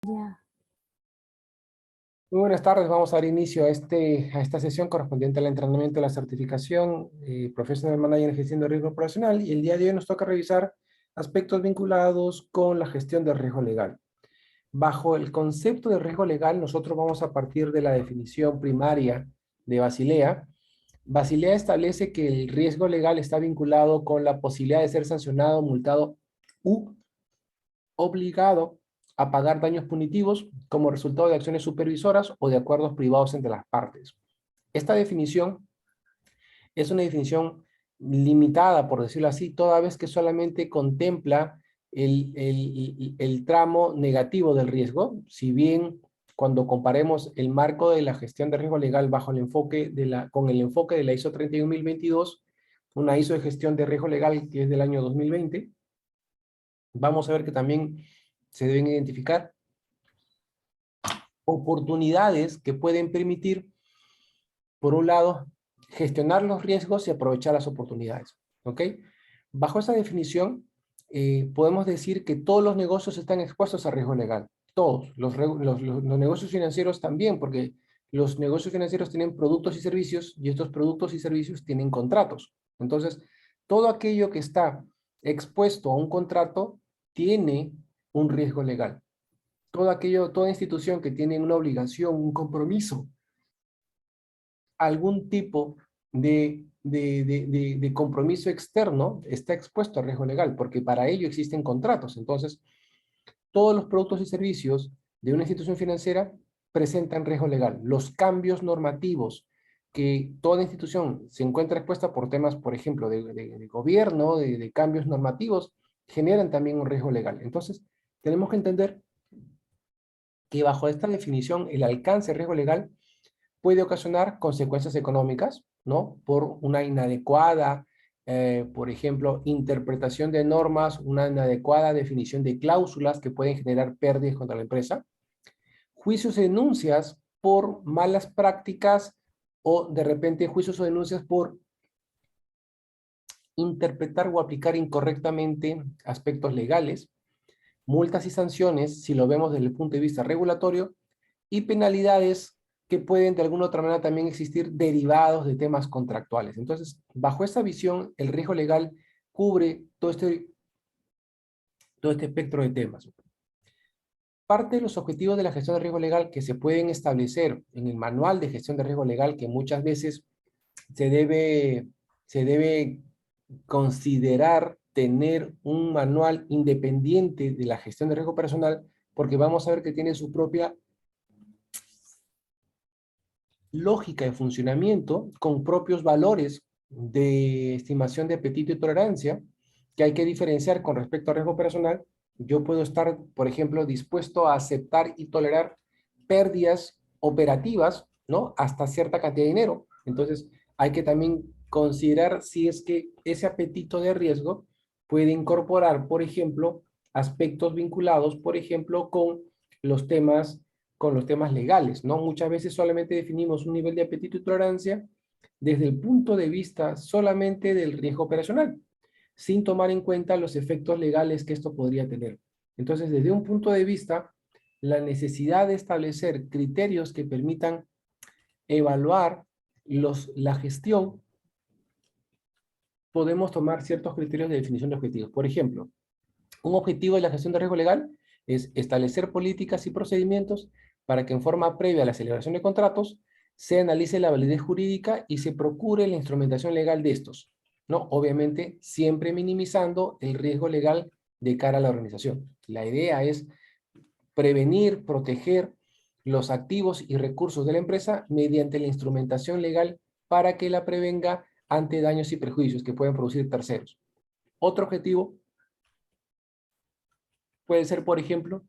Ya. Muy buenas tardes, vamos a dar inicio a esta sesión correspondiente al entrenamiento de la certificación Professional Manager en Gestión de Riesgo Operacional, y el día de hoy nos toca revisar aspectos vinculados con la gestión del riesgo legal. Bajo el concepto de riesgo legal, nosotros vamos a partir de la definición primaria de Basilea. Basilea establece que el riesgo legal está vinculado con la posibilidad de ser sancionado, multado u obligado a pagar daños punitivos como resultado de acciones supervisoras o de acuerdos privados entre las partes. Esta definición es una definición limitada, por decirlo así, toda vez que solamente contempla el tramo negativo del riesgo, si bien cuando comparemos el marco de la gestión de riesgo legal bajo el enfoque con el enfoque de la ISO 31022, una ISO de gestión de riesgo legal que es del año 2020, vamos a ver que también se deben identificar oportunidades que pueden permitir, por un lado, gestionar los riesgos y aprovechar las oportunidades. ¿Ok? Bajo esa definición, podemos decir que todos los negocios están expuestos a riesgo legal. Todos. Los negocios financieros también, porque los negocios financieros tienen productos y servicios, y estos productos y servicios tienen contratos. Entonces, todo aquello que está expuesto a un contrato tiene un riesgo legal. Toda institución que tiene una obligación, un compromiso, algún tipo de compromiso externo, está expuesto a riesgo legal, porque para ello existen contratos. Entonces, todos los productos y servicios de una institución financiera presentan riesgo legal. Los cambios normativos que toda institución se encuentra expuesta por temas, por ejemplo, de gobierno, de cambios normativos, generan también un riesgo legal. Entonces, tenemos que entender que bajo esta definición el alcance de riesgo legal puede ocasionar consecuencias económicas, ¿no? Por una inadecuada, por ejemplo, interpretación de normas, una inadecuada definición de cláusulas que pueden generar pérdidas contra la empresa, juicios y denuncias por malas prácticas o de repente juicios o denuncias por interpretar o aplicar incorrectamente aspectos legales, multas y sanciones, si lo vemos desde el punto de vista regulatorio, y penalidades que pueden de alguna otra manera también existir derivados de temas contractuales. Entonces, bajo esta visión, el riesgo legal cubre todo este espectro de temas. Parte de los objetivos de la gestión de riesgo legal que se pueden establecer en el manual de gestión de riesgo legal, que muchas veces se debe considerar tener un manual independiente de la gestión de riesgo personal, porque vamos a ver que tiene su propia lógica de funcionamiento con propios valores de estimación de apetito y tolerancia que hay que diferenciar con respecto a riesgo personal. Yo puedo estar, por ejemplo, dispuesto a aceptar y tolerar pérdidas operativas, ¿no? Hasta cierta cantidad de dinero. Entonces, hay que también considerar si es que ese apetito de riesgo puede incorporar, por ejemplo, aspectos vinculados, por ejemplo, los temas con los temas legales, ¿no? Muchas veces solamente definimos un nivel de apetito y tolerancia desde el punto de vista solamente del riesgo operacional, sin tomar en cuenta los efectos legales que esto podría tener. Entonces, desde un punto de vista, la necesidad de establecer criterios que permitan evaluar la gestión, podemos tomar ciertos criterios de definición de objetivos. Por ejemplo, un objetivo de la gestión de riesgo legal es establecer políticas y procedimientos para que en forma previa a la celebración de contratos se analice la validez jurídica y se procure la instrumentación legal de estos, ¿no? Obviamente, siempre minimizando el riesgo legal de cara a la organización. La idea es prevenir, proteger los activos y recursos de la empresa mediante la instrumentación legal para que la prevenga ante daños y perjuicios que pueden producir terceros. Otro objetivo puede ser, por ejemplo,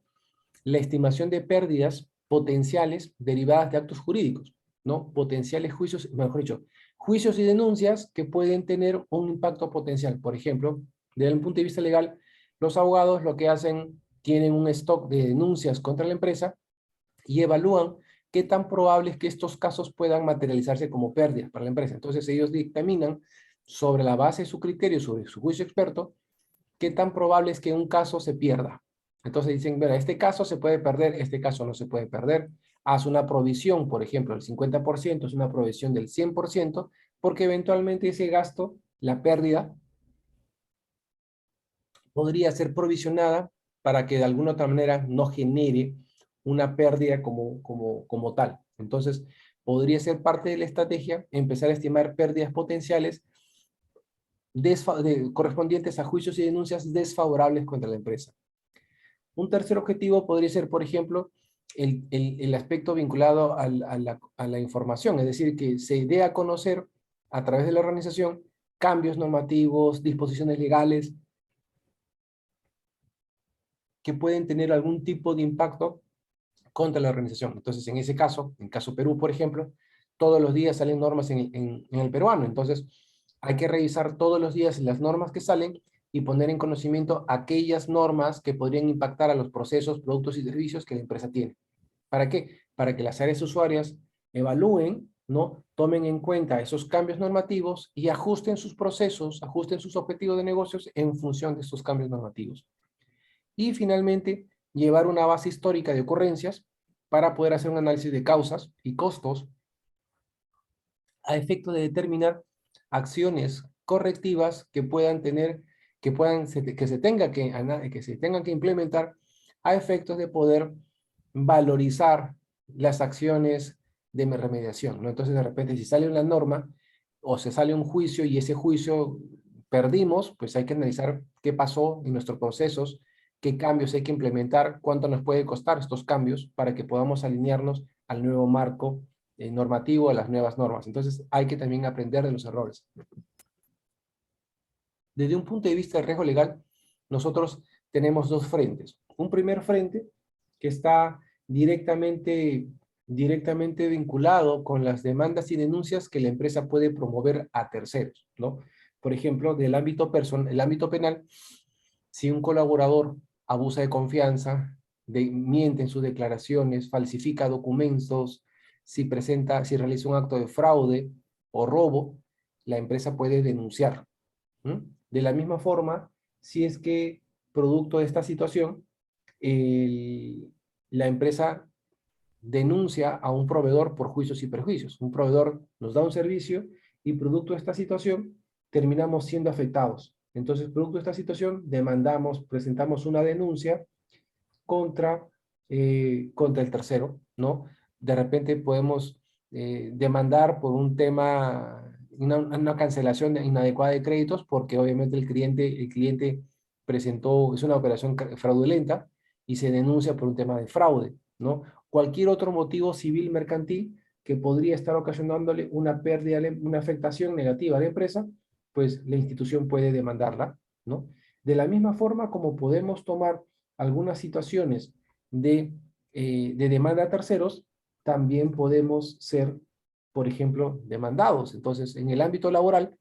la estimación de pérdidas potenciales derivadas de actos jurídicos, ¿no? Potenciales juicios, mejor dicho, juicios y denuncias que pueden tener un impacto potencial. Por ejemplo, desde el punto de vista legal, los abogados lo que hacen, tienen un stock de denuncias contra la empresa y evalúan qué tan probable es que estos casos puedan materializarse como pérdidas para la empresa. Entonces ellos dictaminan sobre la base de su criterio, sobre su juicio experto, qué tan probable es que un caso se pierda. Entonces dicen, bueno, este caso se puede perder, este caso no se puede perder. Haz una provisión, por ejemplo, el 50% es una provisión del 100%, porque eventualmente ese gasto, la pérdida, podría ser provisionada para que de alguna otra manera no genere una pérdida como tal. Entonces, podría ser parte de la estrategia empezar a estimar pérdidas potenciales correspondientes a juicios y denuncias desfavorables contra la empresa. Un tercer objetivo podría ser, por ejemplo, el aspecto vinculado a la información, es decir, que se dé a conocer a través de la organización cambios normativos, disposiciones legales que pueden tener algún tipo de impacto contra la organización. Entonces, en ese caso, en caso Perú, por ejemplo, todos los días salen normas en el peruano. Entonces, hay que revisar todos los días las normas que salen y poner en conocimiento aquellas normas que podrían impactar a los procesos, productos y servicios que la empresa tiene. ¿Para qué? Para que las áreas usuarias evalúen, ¿no? Tomen en cuenta esos cambios normativos y ajusten sus procesos, ajusten sus objetivos de negocios en función de estos cambios normativos. Y finalmente, llevar una base histórica de ocurrencias para poder hacer un análisis de causas y costos a efecto de determinar acciones correctivas que puedan tener, que se tengan que implementar a efectos de poder valorizar las acciones de remediación, ¿no? Entonces, de repente, si sale una norma o se sale un juicio y ese juicio perdimos, pues hay que analizar qué pasó en nuestros procesos, qué cambios hay que implementar, cuánto nos puede costar estos cambios para que podamos alinearnos al nuevo marco normativo, a las nuevas normas. Entonces, hay que también aprender de los errores. Desde un punto de vista del riesgo legal, nosotros tenemos dos frentes. Un primer frente que está directamente vinculado con las demandas y denuncias que la empresa puede promover a terceros, ¿no? Por ejemplo, del ámbito el ámbito penal, si un colaborador abusa de confianza, miente en sus declaraciones, falsifica documentos, si realiza un acto de fraude o robo, la empresa puede denunciar. ¿Mm? De la misma forma, si es que producto de esta situación, la empresa denuncia a un proveedor por juicios y perjuicios. Un proveedor nos da un servicio y producto de esta situación terminamos siendo afectados. Entonces, producto de esta situación, presentamos una denuncia contra, contra el tercero, ¿no? De repente podemos demandar por un tema, una cancelación inadecuada de créditos, porque obviamente el cliente presentó, es una operación fraudulenta y se denuncia por un tema de fraude, ¿no? Cualquier otro motivo civil mercantil que podría estar ocasionándole una pérdida, una afectación negativa a la empresa, pues la institución puede demandarla, ¿no? De la misma forma como podemos tomar algunas situaciones de demanda a terceros, también podemos ser, por ejemplo, demandados. Entonces, en el ámbito laboral,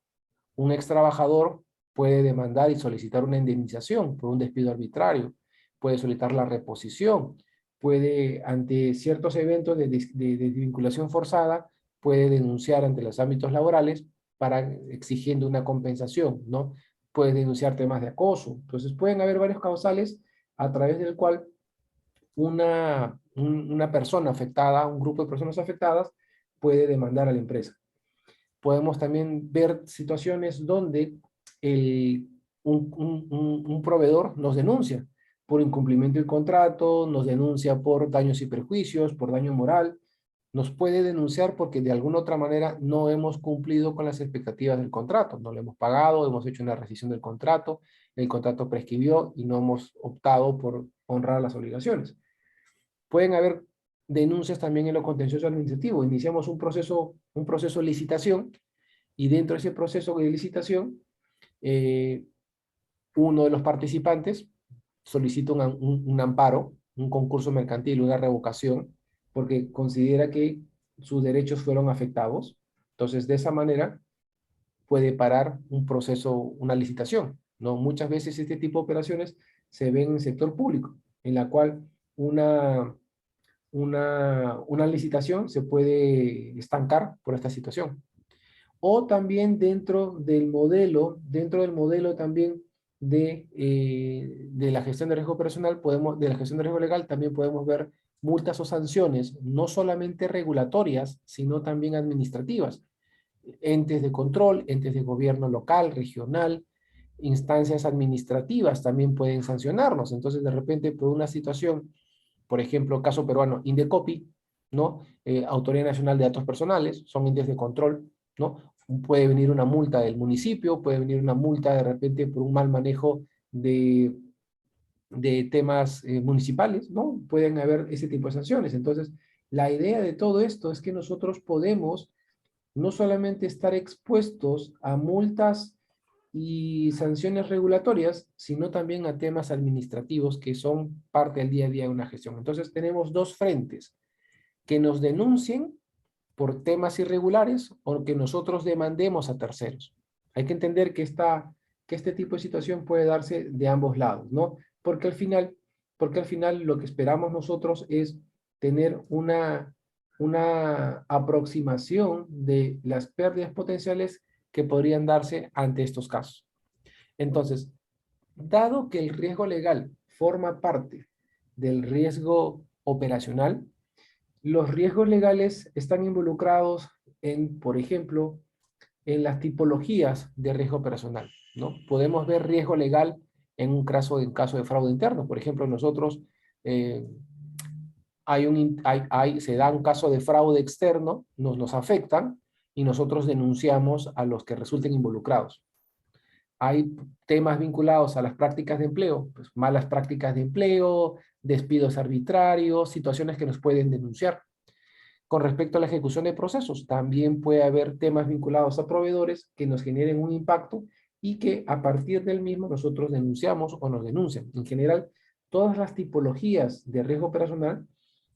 un ex trabajador puede demandar y solicitar una indemnización por un despido arbitrario, puede solicitar la reposición, puede, ante ciertos eventos de vinculación forzada, puede denunciar ante los ámbitos laborales para exigiendo una compensación, ¿no? Puede denunciar temas de acoso. Entonces, pueden haber varios causales a través del cual una persona afectada, un grupo de personas afectadas, puede demandar a la empresa. Podemos también ver situaciones donde un proveedor nos denuncia por incumplimiento del contrato, nos denuncia por daños y perjuicios, por daño moral, nos puede denunciar porque de alguna otra manera no hemos cumplido con las expectativas del contrato, no le hemos pagado, hemos hecho una rescisión del contrato, el contrato prescribió y no hemos optado por honrar las obligaciones. Pueden haber denuncias también en lo contencioso administrativo. Iniciamos un proceso de licitación y dentro de ese proceso de licitación, eh, uno de los participantes solicita un amparo, un concurso mercantil, una revocación, porque considera que sus derechos fueron afectados. Entonces, de esa manera puede parar un proceso, una licitación, ¿no? Muchas veces este tipo de operaciones se ven en el sector público, en la cual una licitación se puede estancar por esta situación. O también dentro del modelo también de la gestión de riesgo operacional, de la gestión de riesgo legal, también podemos ver multas o sanciones, no solamente regulatorias, sino también administrativas. Entes de control, entes de gobierno local, regional, instancias administrativas también pueden sancionarnos. Entonces, de repente, por una situación, por ejemplo, caso peruano, Indecopi, ¿no? Autoridad Nacional de Datos Personales, son entes de control, ¿no? Puede venir una multa del municipio, puede venir una multa de repente por un mal manejo de, de temas municipales, ¿no? Pueden haber ese tipo de sanciones. Entonces, la idea de todo esto es que nosotros podemos no solamente estar expuestos a multas y sanciones regulatorias, sino también a temas administrativos que son parte del día a día de una gestión. Entonces tenemos dos frentes, que nos denuncien por temas irregulares o que nosotros demandemos a terceros. Hay que entender que este tipo de situación puede darse de ambos lados, ¿no? Porque al final lo que esperamos nosotros es tener una aproximación de las pérdidas potenciales que podrían darse ante estos casos. Entonces, dado que el riesgo legal forma parte del riesgo operacional, los riesgos legales están involucrados en, por ejemplo, en las tipologías de riesgo operacional, ¿no? Podemos ver riesgo legal en caso de fraude interno. Por ejemplo, nosotros eh, se da un caso de fraude externo, nos afectan y nosotros denunciamos a los que resulten involucrados. Hay temas vinculados a las prácticas de empleo, pues malas prácticas de empleo, despidos arbitrarios, situaciones que nos pueden denunciar. Con respecto a la ejecución de procesos, también puede haber temas vinculados a proveedores que nos generen un impacto y que a partir del mismo nosotros denunciamos o nos denuncian. En general, todas las tipologías de riesgo operacional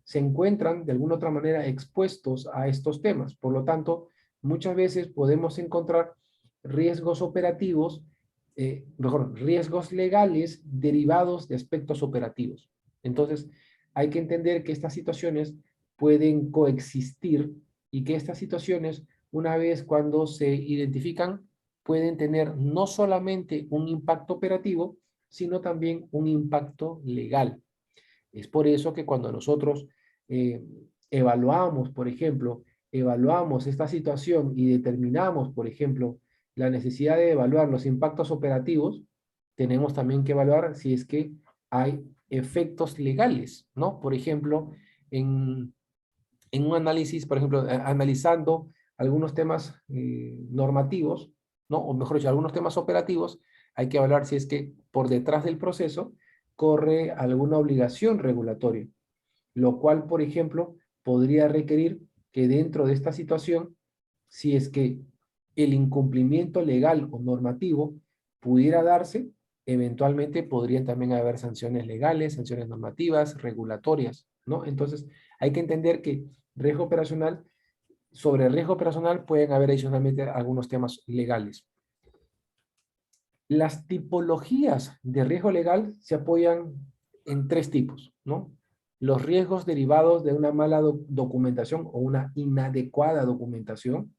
se encuentran de alguna otra manera expuestos a estos temas. Por lo tanto, muchas veces podemos encontrar riesgos operativos, riesgos legales derivados de aspectos operativos. Entonces, hay que entender que estas situaciones pueden coexistir y que estas situaciones, una vez cuando se identifican, pueden tener no solamente un impacto operativo, sino también un impacto legal. Es por eso que cuando nosotros eh, evaluamos, por ejemplo, evaluamos esta situación y determinamos, por ejemplo, la necesidad de evaluar los impactos operativos, tenemos también que evaluar si es que hay efectos legales, ¿no? Por ejemplo, en, en un análisis, por ejemplo, analizando algunos temas normativos, ¿no? O mejor dicho, algunos temas operativos, hay que evaluar si es que por detrás del proceso corre alguna obligación regulatoria, lo cual, por ejemplo, podría requerir que dentro de esta situación, si es que el incumplimiento legal o normativo pudiera darse, eventualmente podrían también haber sanciones legales, sanciones normativas, regulatorias, ¿no? Entonces, hay que entender que riesgo operacional, sobre riesgo operacional pueden haber adicionalmente algunos temas legales. Las tipologías de riesgo legal se apoyan en tres tipos, ¿no? Los riesgos derivados de una mala documentación o una inadecuada documentación.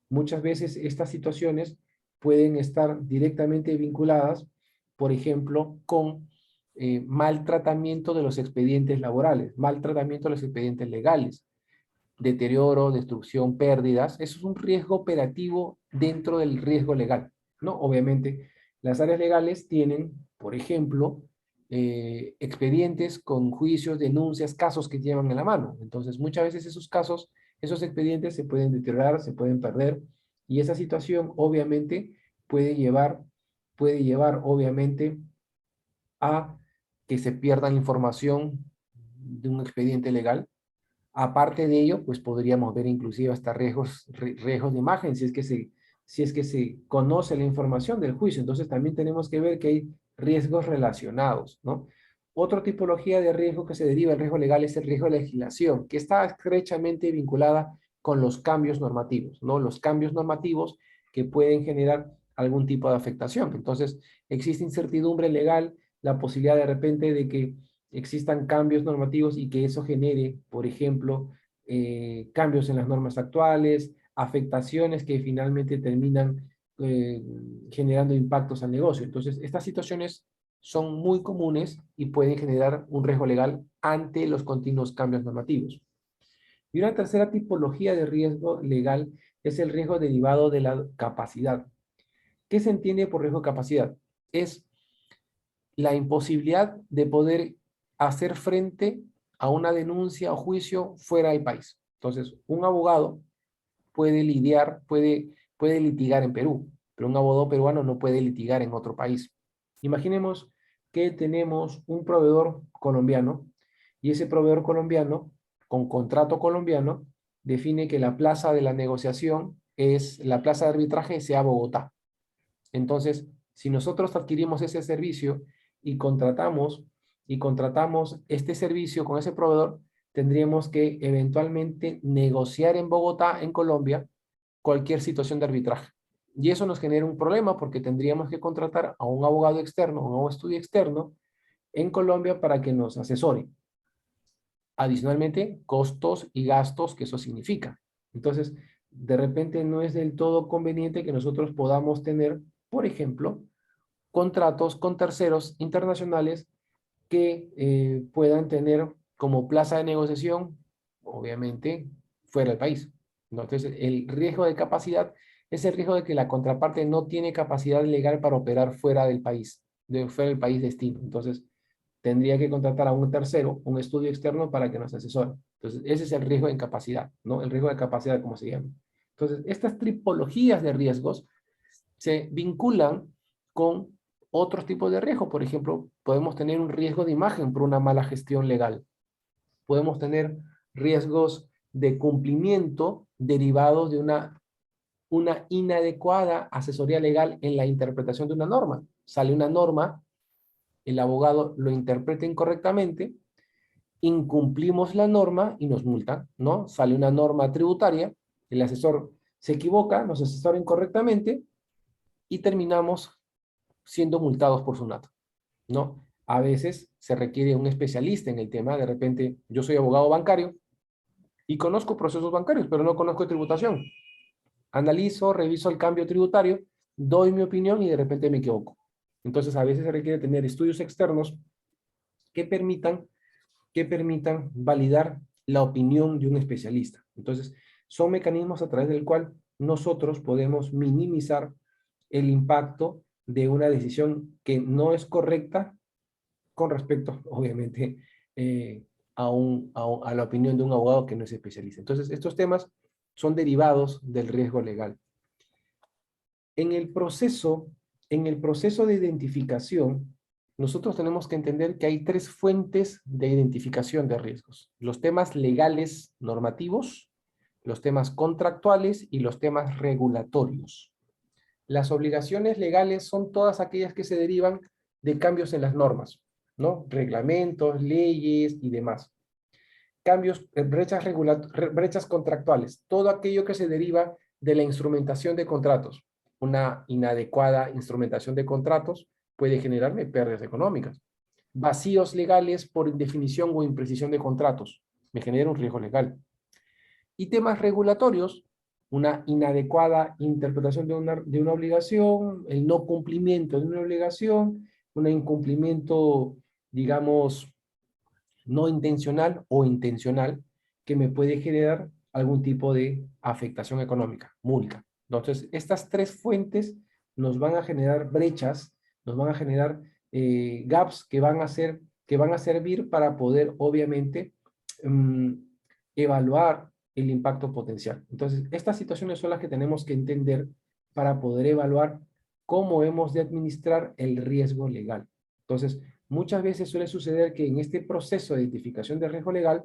Muchas veces estas situaciones pueden estar directamente vinculadas, por ejemplo, con mal tratamiento de los expedientes laborales, mal tratamiento de los expedientes legales, deterioro, destrucción, pérdidas. Eso es un riesgo operativo dentro del riesgo legal, ¿no? Obviamente, las áreas legales tienen, por ejemplo, expedientes con juicios, denuncias, casos que llevan en la mano. Entonces, muchas veces esos casos, esos expedientes se pueden deteriorar, se pueden perder, y esa situación, obviamente, puede llevar, obviamente, a que se pierda la información de un expediente legal. Aparte de ello, pues podríamos ver inclusive hasta riesgos de imagen si es que se conoce la información del juicio. Entonces también tenemos que ver que hay riesgos relacionados, ¿no? Otra tipología de riesgo que se deriva del riesgo legal es el riesgo de legislación, que está estrechamente vinculada con los cambios normativos, ¿no? Los cambios normativos que pueden generar algún tipo de afectación. Entonces, existe incertidumbre legal, la posibilidad de repente de que existan cambios normativos y que eso genere, por ejemplo, cambios en las normas actuales, afectaciones que finalmente terminan eh, generando impactos al negocio. Entonces, estas situaciones son muy comunes y pueden generar un riesgo legal ante los continuos cambios normativos. Y una tercera tipología de riesgo legal es el riesgo derivado de la capacidad. ¿Qué se entiende por riesgo de capacidad? Es la imposibilidad de poder hacer frente a una denuncia o juicio fuera del país. Entonces, un abogado puede lidiar, puede litigar en Perú, pero un abogado peruano no puede litigar en otro país. Imaginemos que tenemos un proveedor colombiano y ese proveedor colombiano, con contrato colombiano, define que la plaza de la negociación es, la plaza de arbitraje sea Bogotá. Entonces, si nosotros adquirimos ese servicio y contratamos este servicio con ese proveedor, tendríamos que eventualmente negociar en Bogotá, en Colombia, cualquier situación de arbitraje. Y eso nos genera un problema porque tendríamos que contratar a un abogado externo, un estudio externo en Colombia para que nos asesore. Adicionalmente, costos y gastos que eso significa. Entonces, de repente no es del todo conveniente que nosotros podamos tener, por ejemplo, contratos con terceros internacionales que puedan tener como plaza de negociación, obviamente, fuera del país. ¿No? Entonces, el riesgo de capacidad es el riesgo de que la contraparte no tiene capacidad legal para operar fuera del país, fuera del país destino. Entonces, tendría que contratar a un tercero, un estudio externo para que nos asesore. Entonces, ese es el riesgo de incapacidad, ¿no? El riesgo de capacidad, como se llama. Entonces, estas tipologías de riesgos se vinculan con otros tipos de riesgo. Por ejemplo, podemos tener un riesgo de imagen por una mala gestión legal. Podemos tener riesgos de cumplimiento derivados de una inadecuada asesoría legal en la interpretación de una norma. Sale una norma, el abogado lo interpreta incorrectamente, incumplimos la norma y nos multan, ¿no? Sale una norma tributaria, el asesor se equivoca, nos asesora incorrectamente y terminamos siendo multados por SUNAT, ¿no? A veces se requiere un especialista en el tema. De repente, yo soy abogado bancario y conozco procesos bancarios, pero no conozco tributación. Analizo, reviso el cambio tributario, doy mi opinión y de repente me equivoco. Entonces, a veces se requiere tener estudios externos que permitan, validar la opinión de un especialista. Entonces, son mecanismos a través del cual nosotros podemos minimizar el impacto de una decisión que no es correcta con respecto, obviamente, a la opinión de un abogado que no es especialista. Entonces, estos temas son derivados del riesgo legal. En el proceso, en el proceso de identificación, nosotros tenemos que entender que hay tres fuentes de identificación de riesgos: los temas legales normativos, los temas contractuales y los temas regulatorios. Las obligaciones legales son todas aquellas que se derivan de cambios en las normas, ¿no? Reglamentos, leyes y demás. Cambios, brechas contractuales, todo aquello que se deriva de la instrumentación de contratos. Una inadecuada instrumentación de contratos puede generarme pérdidas económicas. Vacíos legales por indefinición o imprecisión de contratos me genera un riesgo legal. Y temas regulatorios, una inadecuada interpretación de una obligación, el no cumplimiento de una obligación, un incumplimiento, digamos, no intencional o intencional, que me puede generar algún tipo de afectación económica, multa. Entonces, estas tres fuentes nos van a generar brechas, nos van a generar gaps que van a servir para poder, obviamente, evaluar el impacto potencial. Entonces, estas situaciones son las que tenemos que entender para poder evaluar cómo hemos de administrar el riesgo legal. Entonces, muchas veces suele suceder que en este proceso de identificación de riesgo legal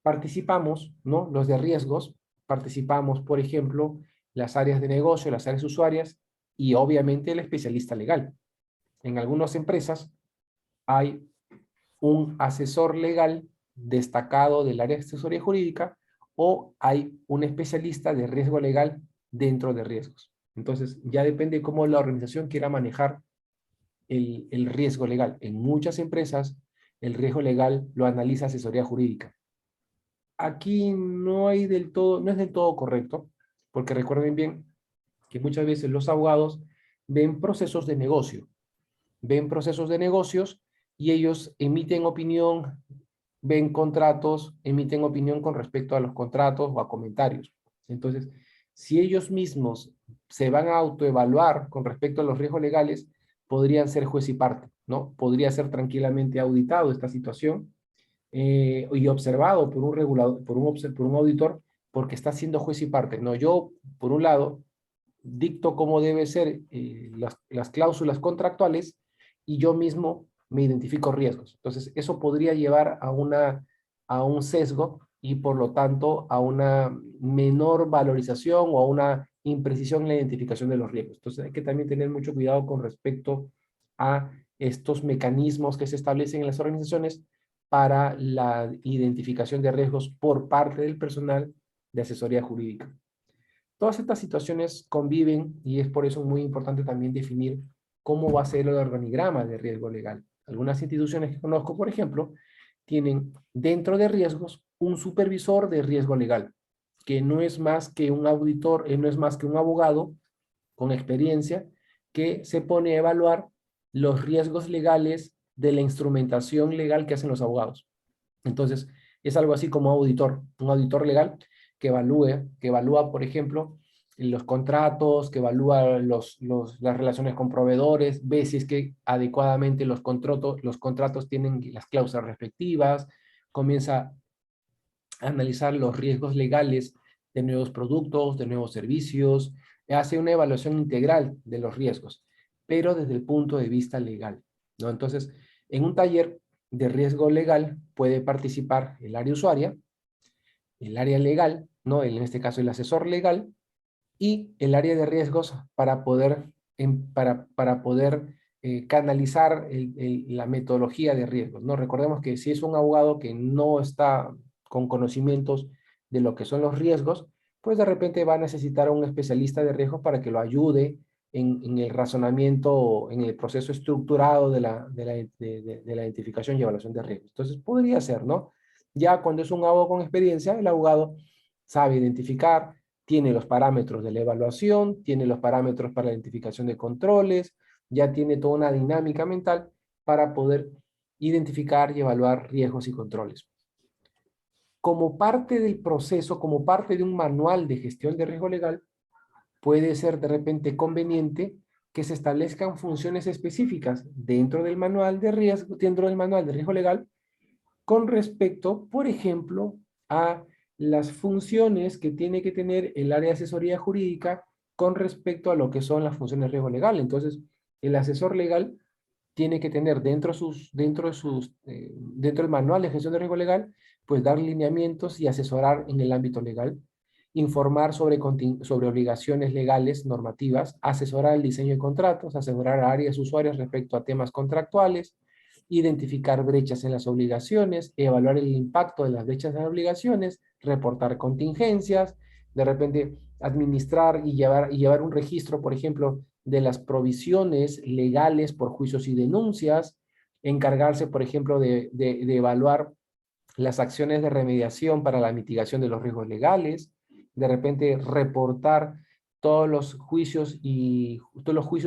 participamos, ¿no? Los de riesgos, participamos, por ejemplo, las áreas de negocio, las áreas usuarias y obviamente el especialista legal. En algunas empresas hay un asesor legal destacado del área de asesoría jurídica o hay un especialista de riesgo legal dentro de riesgos. Entonces, ya depende cómo la organización quiera manejar el riesgo legal. En muchas empresas, el riesgo legal lo analiza asesoría jurídica. Aquí no es del todo correcto, porque recuerden bien que muchas veces los abogados ven procesos de negocio, ven procesos de negocios y ellos emiten opinión, ven contratos, emiten opinión con respecto a los contratos o a comentarios. Entonces, si ellos mismos se van a autoevaluar con respecto a los riesgos legales, podrían ser juez y parte, ¿no? Podría ser tranquilamente auditado esta situación y observado por un regulador, por un auditor, porque está siendo juez y parte. No, yo, por un lado, dicto cómo debe ser las cláusulas contractuales y yo mismo me identifico riesgos. Entonces, eso podría llevar a un sesgo y por lo tanto a una menor valorización o a una imprecisión en la identificación de los riesgos. Entonces, hay que también tener mucho cuidado con respecto a estos mecanismos que se establecen en las organizaciones para la identificación de riesgos por parte del personal de asesoría jurídica. Todas estas situaciones conviven y es por eso muy importante también definir cómo va a ser el organigrama de riesgo legal. Algunas instituciones que conozco, por ejemplo, tienen dentro de riesgos un supervisor de riesgo legal, que no es más que un auditor, no es más que un abogado con experiencia que se pone a evaluar los riesgos legales de la instrumentación legal que hacen los abogados. Entonces, es algo así como auditor, un auditor legal que evalúa, por ejemplo, los contratos, que evalúa las relaciones con proveedores, ve si es que adecuadamente los contratos tienen las cláusulas respectivas, comienza a analizar los riesgos legales de nuevos productos, de nuevos servicios, hace una evaluación integral de los riesgos, pero desde el punto de vista legal, ¿no? Entonces, en un taller de riesgo legal puede participar el área usuaria, el área legal, ¿no? En este caso el asesor legal, y el área de riesgos para poder canalizar la metodología de riesgos, ¿no? Recordemos que si es un abogado que no está con conocimientos de lo que son los riesgos, pues de repente va a necesitar a un especialista de riesgos para que lo ayude en el razonamiento, en el proceso estructurado de la identificación y evaluación de riesgos. Entonces podría ser, ¿no? Ya cuando es un abogado con experiencia, el abogado sabe identificar, tiene los parámetros de la evaluación, tiene los parámetros para la identificación de controles, ya tiene toda una dinámica mental para poder identificar y evaluar riesgos y controles. Como parte del proceso, como parte de un manual de gestión de riesgo legal, puede ser de repente conveniente que se establezcan funciones específicas dentro del manual de riesgo legal, con respecto, por ejemplo, a las funciones que tiene que tener el área de asesoría jurídica con respecto a lo que son las funciones de riesgo legal. Entonces, el asesor legal tiene que tener dentro del manual de gestión de riesgo legal, pues dar lineamientos y asesorar en el ámbito legal, informar sobre obligaciones legales normativas, asesorar el diseño de contratos, asesorar a áreas usuarias respecto a temas contractuales, identificar brechas en las obligaciones, evaluar el impacto de las brechas en las obligaciones, reportar contingencias, de repente administrar y llevar un registro, por ejemplo, de las provisiones legales por juicios y denuncias, encargarse, por ejemplo, de evaluar las acciones de remediación para la mitigación de los riesgos legales, de repente reportar todos los juicios y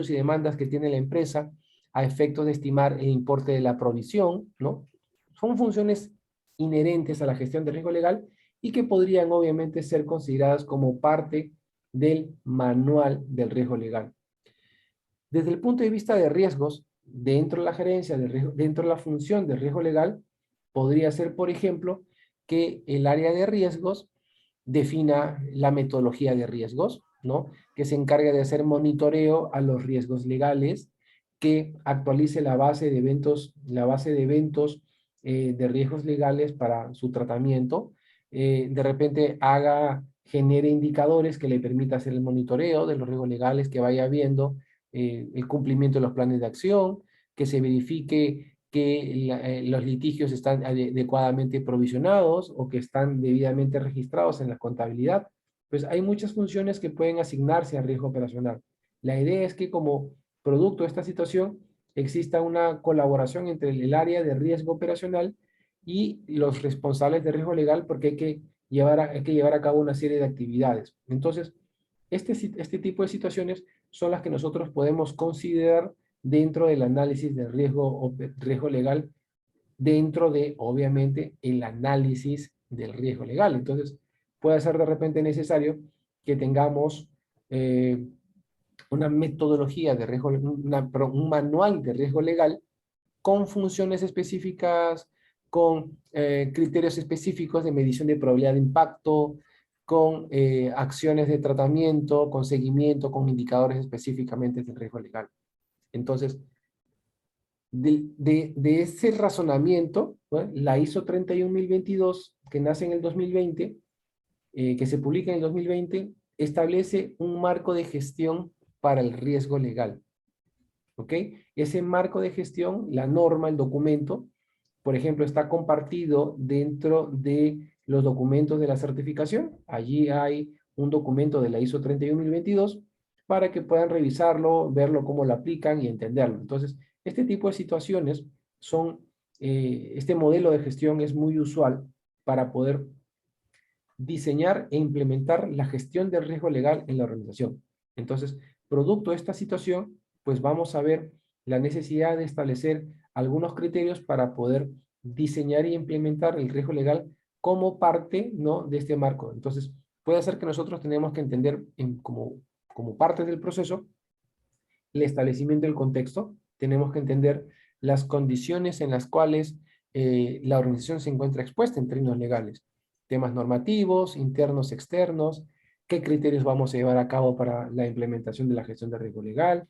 demandas que tiene la empresa a efectos de estimar el importe de la provisión, ¿no? Son funciones inherentes a la gestión de riesgo legal y que podrían obviamente ser consideradas como parte del manual del riesgo legal. Desde el punto de vista de riesgos, dentro de la gerencia, dentro de la función de riesgo legal, podría ser, por ejemplo, que el área de riesgos defina la metodología de riesgos, ¿no? Que se encargue de hacer monitoreo a los riesgos legales, que actualice la base de eventos de riesgos legales para su tratamiento, de repente genere indicadores que le permita hacer el monitoreo de los riesgos legales, que vaya viendo el cumplimiento de los planes de acción, que se verifique que los litigios están adecuadamente provisionados o que están debidamente registrados en la contabilidad. Pues hay muchas funciones que pueden asignarse al riesgo operacional. La idea es que como producto de esta situación exista una colaboración entre el área de riesgo operacional y los responsables de riesgo legal porque hay que llevar a cabo una serie de actividades. Entonces, Este tipo de situaciones son las que nosotros podemos considerar dentro del análisis de riesgo o riesgo legal, dentro de, obviamente, el análisis del riesgo legal. Entonces, puede ser de repente necesario que tengamos una metodología de riesgo, un manual de riesgo legal con funciones específicas, con criterios específicos de medición de probabilidad de impacto, con acciones de tratamiento, con seguimiento, con indicadores específicamente de riesgo legal. Entonces, de ese razonamiento, ¿no? La ISO 31022, que nace en el 2020, que se publica en el 2020, establece un marco de gestión para el riesgo legal. ¿Ok? Ese marco de gestión, la norma, el documento, por ejemplo, está compartido dentro de los documentos de la certificación. Allí hay un documento de la ISO 31022 para que puedan revisarlo, verlo cómo lo aplican y entenderlo. Entonces, este tipo de situaciones son, este modelo de gestión es muy usual para poder diseñar e implementar la gestión del riesgo legal en la organización. Entonces, producto de esta situación, pues vamos a ver la necesidad de establecer algunos criterios para poder diseñar y implementar el riesgo legal como parte, ¿no?, de este marco. Entonces, puede ser que nosotros tenemos que entender como parte del proceso el establecimiento del contexto, tenemos que entender las condiciones en las cuales la organización se encuentra expuesta en términos legales, temas normativos, internos, externos, qué criterios vamos a llevar a cabo para la implementación de la gestión de riesgo legal.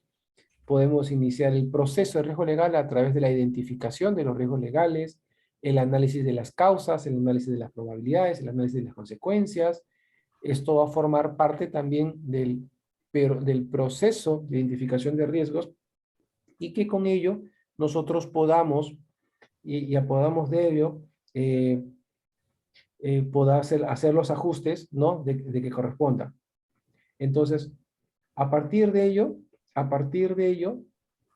Podemos iniciar el proceso de riesgo legal a través de la identificación de los riesgos legales, el análisis de las causas, el análisis de las probabilidades, el análisis de las consecuencias. Esto va a formar parte también del proceso de identificación de riesgos y que con ello nosotros podamos y podamos de ello poder hacer los ajustes, ¿no?, de que corresponda. Entonces, a partir de ello, a partir de ello,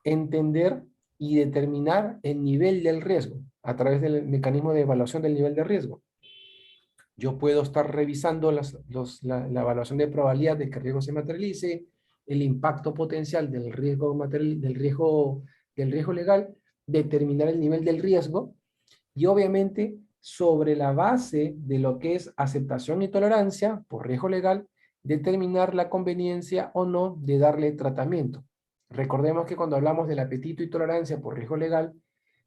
entender y determinar el nivel del riesgo a través del mecanismo de evaluación del nivel de riesgo. Yo puedo estar revisando la evaluación de probabilidad de que el riesgo se materialice, el impacto potencial del riesgo material, del riesgo legal, determinar el nivel del riesgo y obviamente sobre la base de lo que es aceptación y tolerancia por riesgo legal, determinar la conveniencia o no de darle tratamiento. Recordemos que cuando hablamos del apetito y tolerancia por riesgo legal,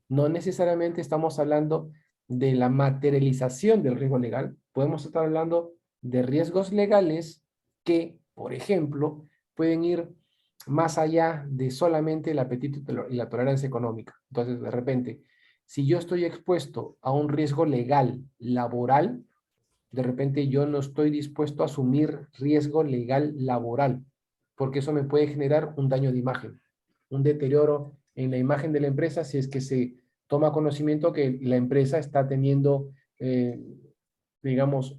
no necesariamente estamos hablando de la materialización del riesgo legal, podemos estar hablando de riesgos legales que, por ejemplo, pueden ir más allá de solamente el apetito y la tolerancia económica. Entonces, de repente, si yo estoy expuesto a un riesgo legal laboral, de repente yo no estoy dispuesto a asumir riesgo legal laboral, porque eso me puede generar un daño de imagen, un deterioro en la imagen de la empresa si es que se toma conocimiento que la empresa está teniendo, digamos,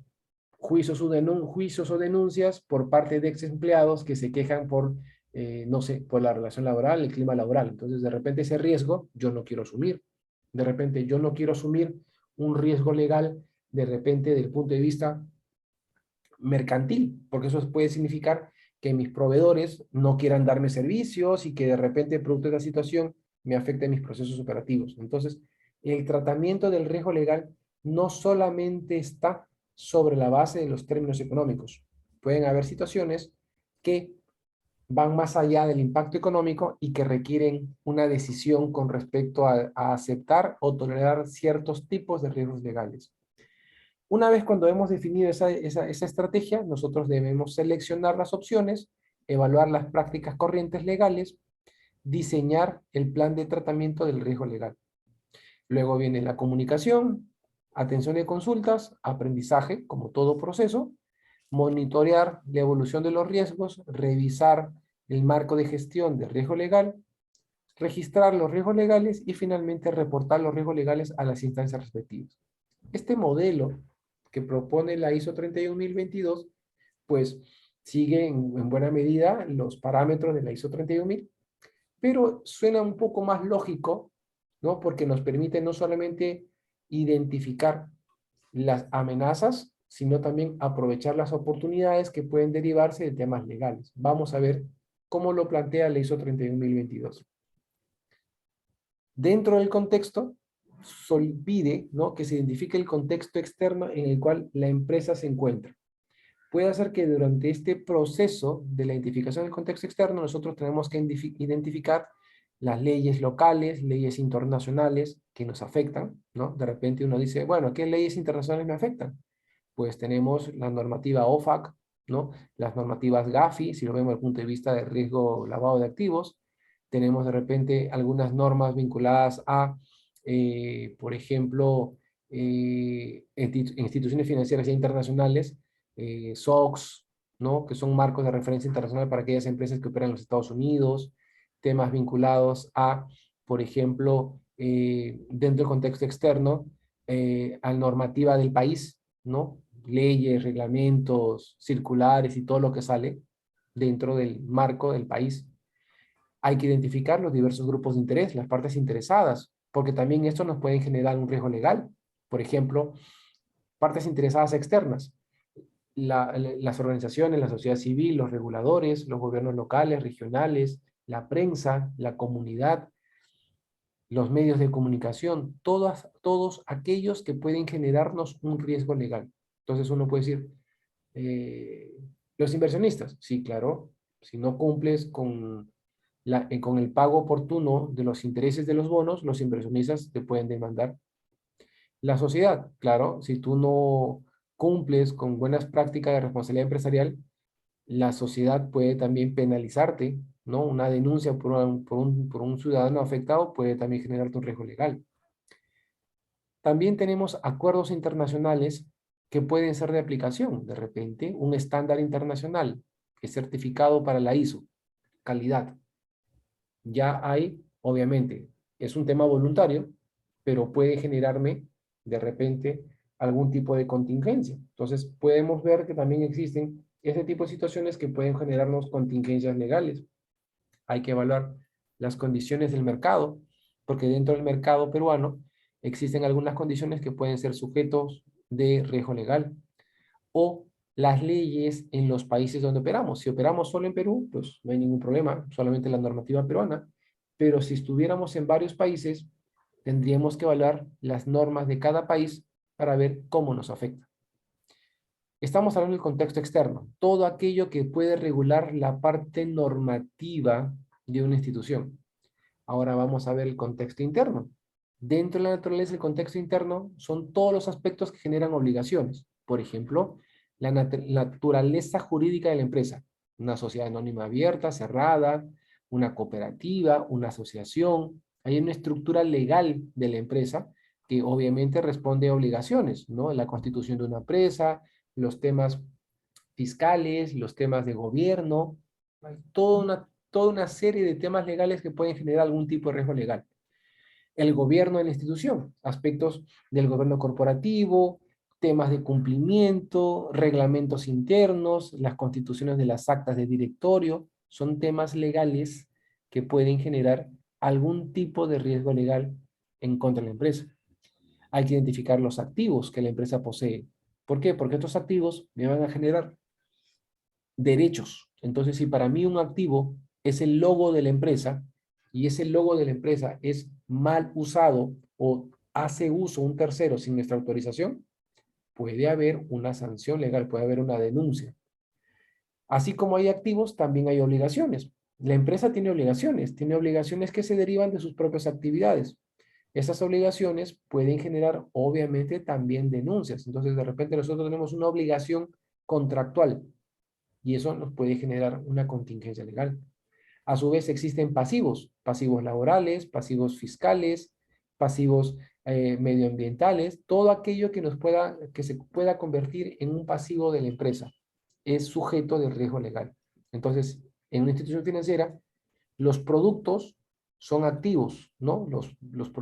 juicios o denuncias por parte de ex empleados que se quejan por, no sé, por la relación laboral, el clima laboral. Entonces, de repente ese riesgo yo no quiero asumir. De repente yo no quiero asumir un riesgo legal, de repente, del punto de vista mercantil, porque eso puede significar que mis proveedores no quieran darme servicios y que de repente, producto de la situación, me afecte mis procesos operativos. Entonces, el tratamiento del riesgo legal no solamente está sobre la base de los términos económicos. Pueden haber situaciones que van más allá del impacto económico y que requieren una decisión con respecto a aceptar o tolerar ciertos tipos de riesgos legales. Una vez cuando hemos definido esa estrategia, nosotros debemos seleccionar las opciones, evaluar las prácticas corrientes legales, diseñar el plan de tratamiento del riesgo legal. Luego viene la comunicación, atención de consultas, aprendizaje, como todo proceso, monitorear la evolución de los riesgos, revisar el marco de gestión de riesgo legal, registrar los riesgos legales y finalmente reportar los riesgos legales a las instancias respectivas. Este modelo que propone la ISO 31022, pues sigue en buena medida los parámetros de la ISO 31000, pero suena un poco más lógico, ¿no? Porque nos permite no solamente identificar las amenazas, sino también aprovechar las oportunidades que pueden derivarse de temas legales. Vamos a ver cómo lo plantea la ISO 31022. Dentro del contexto, pide, ¿no?, que se identifique el contexto externo en el cual la empresa se encuentra. Puede hacer que durante este proceso de la identificación del contexto externo, nosotros tenemos que identificar las leyes locales, leyes internacionales que nos afectan, ¿no? De repente uno dice, bueno, ¿qué leyes internacionales me afectan? Pues tenemos la normativa OFAC, ¿no? Las normativas GAFI, si lo vemos desde el punto de vista de riesgo lavado de activos. Tenemos de repente algunas normas vinculadas a, por ejemplo, instituciones financieras ya internacionales, SOX, ¿no? Que son marcos de referencia internacional para aquellas empresas que operan en los Estados Unidos, temas vinculados a, por ejemplo, dentro del contexto externo, a normativa del país, ¿no? Leyes, reglamentos, circulares y todo lo que sale dentro del marco del país. Hay que identificar los diversos grupos de interés, las partes interesadas, porque también esto nos puede generar un riesgo legal. Por ejemplo, partes interesadas externas, las organizaciones, la sociedad civil, los reguladores, los gobiernos locales, regionales, la prensa, la comunidad, los medios de comunicación, todos aquellos que pueden generarnos un riesgo legal. Entonces uno puede decir, los inversionistas, sí, claro, si no cumples con el pago oportuno de los intereses de los bonos, los inversionistas te pueden demandar. La sociedad, claro, si tú no cumples con buenas prácticas de responsabilidad empresarial, la sociedad puede también penalizarte, ¿no? Una denuncia por un ciudadano afectado puede también generarte un riesgo legal. También tenemos acuerdos internacionales que pueden ser de aplicación. De repente, un estándar internacional que es certificado para la ISO, calidad. Ya hay, obviamente, es un tema voluntario, pero puede generarme de repente algún tipo de contingencia. Entonces, podemos ver que también existen ese tipo de situaciones que pueden generarnos contingencias legales. Hay que evaluar las condiciones del mercado, porque dentro del mercado peruano existen algunas condiciones que pueden ser sujetos de riesgo legal o las leyes en los países donde operamos. Si operamos solo en Perú, pues no hay ningún problema, solamente la normativa peruana, pero si estuviéramos en varios países, tendríamos que evaluar las normas de cada país para ver cómo nos afecta. Estamos hablando del contexto externo, todo aquello que puede regular la parte normativa de una institución. Ahora vamos a ver el contexto interno. Dentro de la naturaleza, el contexto interno son todos los aspectos que generan obligaciones. Por ejemplo, la naturaleza jurídica de la empresa. Una sociedad anónima abierta, cerrada, una cooperativa, una asociación. Hay una estructura legal de la empresa que obviamente responde a obligaciones, ¿no? La constitución de una empresa, los temas fiscales, los temas de gobierno, hay toda una serie de temas legales que pueden generar algún tipo de riesgo legal. El gobierno de la institución, aspectos del gobierno corporativo, temas de cumplimiento, reglamentos internos, las constituciones de las actas de directorio, son temas legales que pueden generar algún tipo de riesgo legal en contra de la empresa. Hay que identificar los activos que la empresa posee. ¿Por qué? Porque estos activos me van a generar derechos. Entonces, si para mí un activo es el logo de la empresa y ese logo de la empresa es mal usado o hace uso un tercero sin nuestra autorización, puede haber una sanción legal, puede haber una denuncia. Así como hay activos, también hay obligaciones. La empresa tiene obligaciones que se derivan de sus propias actividades. Esas obligaciones pueden generar, obviamente, también denuncias. Entonces, de repente nosotros tenemos una obligación contractual y eso nos puede generar una contingencia legal. A su vez existen pasivos, pasivos laborales, pasivos fiscales, pasivos medioambientales, todo aquello que se pueda convertir en un pasivo de la empresa es sujeto de riesgo legal. Entonces, en una institución financiera, los productos son activos, ¿no?